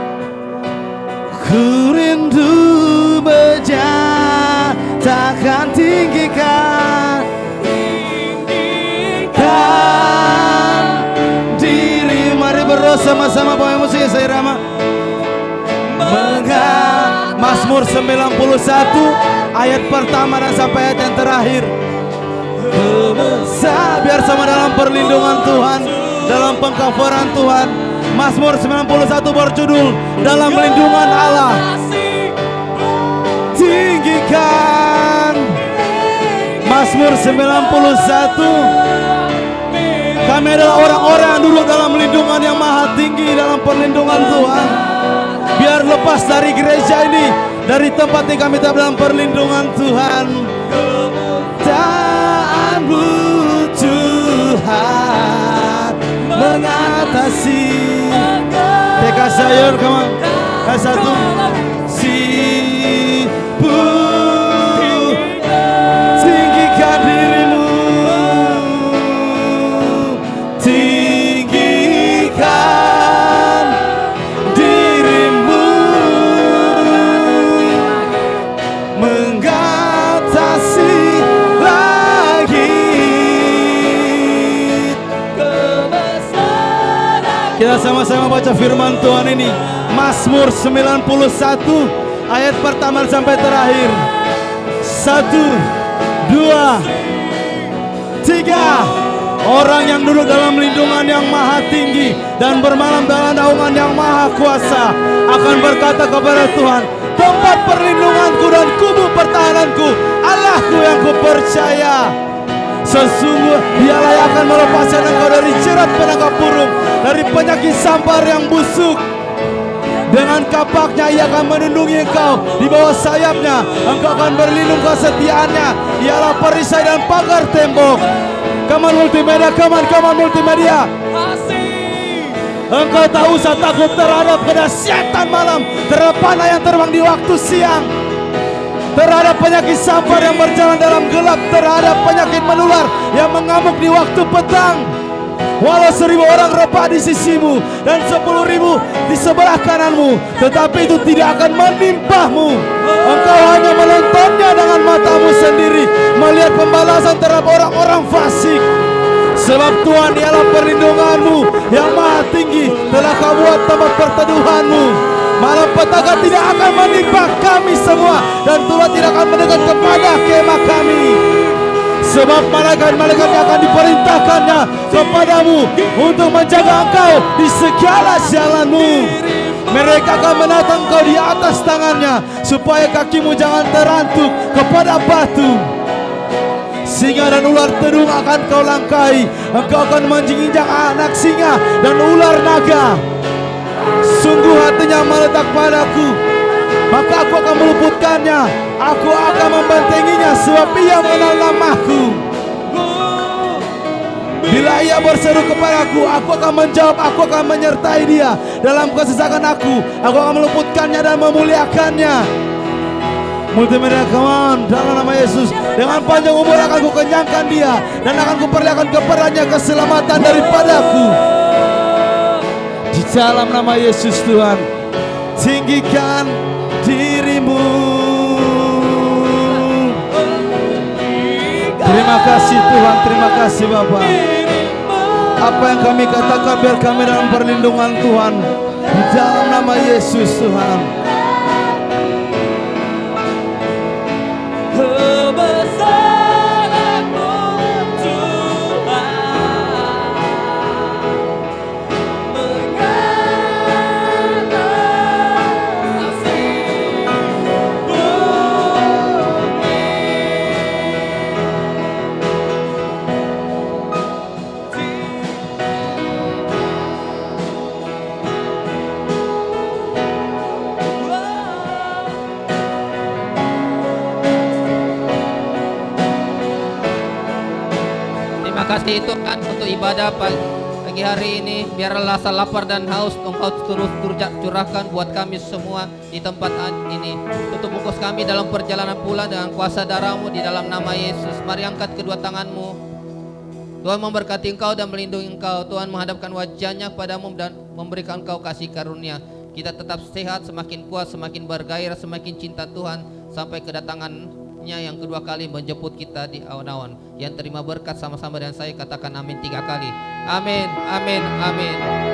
Ku rindu menjatakan tinggikan diri. Mari berdoa sama-sama pemain musik seirama. Mazmur 91 ayat pertama dan sampai ayat yang terakhir. Biar sama dalam perlindungan Tuhan, dalam pengcoveran Tuhan. Mazmur 91 berjudul Dalam Lindungan Allah. Tinggikan Mazmur 91. Kami adalah orang-orang yang duduk dalam lindungan yang maha tinggi, dalam perlindungan Tuhan. Biar lepas dari gereja ini, dari tempat yang kami tetap dalam perlindungan Tuhan. Tuhan mengatasi. TK sayur, come on. Satu. Tinggikan dirimu. Tinggikan dirimu. Mengatasi Kita sama-sama baca firman Tuhan ini. Mazmur 91 ayat pertama sampai terakhir. Satu, dua, tiga. Orang yang duduk dalam lindungan yang maha tinggi dan bermalam dalam naungan yang maha kuasa akan berkata kepada Tuhan, tempat perlindunganku dan kubu pertahananku, Allahku yang kupercaya. Sesungguh dialah yang akan melepaskan engkau dari jerat penangkap burung, dari penyakit sampar yang busuk. Dengan kapaknya ia akan melindungi engkau, di bawah sayapnya engkau akan berlindung, kesetiaannya ialah perisai dan pagar tembok. Kaman multimedia, kaman multimedia. Engkau tak usah takut terhadap kedahsyatan malam, terhadap panah yang terbang di waktu siang, terhadap penyakit sampar yang berjalan dalam gelap, terhadap penyakit menular yang mengamuk di waktu petang. Walau 1000 orang rebah di sisimu dan 10.000 di sebelah kananmu, tetapi itu tidak akan menimpamu. Engkau hanya menontonnya dengan matamu sendiri, melihat pembalasan terhadap orang-orang fasik. Sebab Tuhan ialah perlindunganmu yang maha tinggi, telah kau buat tempat perteduhanmu. Malapetaka tidak akan menimpa kami semua, dan Tuhan tidak akan mendekat kepada kemah kami. Sebab malaikat-malaikatnya akan diperintahkannya kepadamu untuk menjaga engkau di segala jalanmu. Mereka akan menatang engkau di atas tangannya, supaya kakimu jangan terantuk kepada batu. Singa dan ular terung akan kau langkahi. Engkau akan menjinjak anak singa dan ular naga. Sungguh hatinya meletak padaku, maka aku akan meluputkannya. Aku akan membentenginya, sebab ia mengenal namaku. Bila ia berseru kepadaku, aku akan menjawab. Aku akan menyertai dia dalam kesesakan aku. Aku akan meluputkannya dan memuliakannya. Multimedia, come on, dalam nama Yesus. Dengan panjang umur akan kukenyangkan dia, dan akan kuperlihatkan kepadanya keselamatan daripadaku. Di dalam nama Yesus Tuhan, tinggikan dirimu. Terima kasih Tuhan, terima kasih Bapa. Apa yang kami katakan biar kami dalam perlindungan Tuhan. Di dalam nama Yesus Tuhan. Kebesaranmu Tuhan, Terima kasih Tuhan untuk ibadah pagi hari ini. Biarlah rasa lapar dan haus Engkau terus curahkan buat kami semua di tempat ini. Tutup bungkus kami dalam perjalanan pulang dengan kuasa darah-Mu di dalam nama Yesus. Mari angkat kedua tangan-Mu. Tuhan memberkati engkau dan melindungi engkau. Tuhan menghadapkan wajahnya kepadamu dan memberikan engkau kasih karunia. Kita tetap sehat, semakin kuat, semakin bergairah, semakin cinta Tuhan sampai kedatangannya yang kedua kali menjemput kita di awan-awan. Yang terima berkat sama-sama dengan saya katakan amin 3 kali. Amin, amin, amin.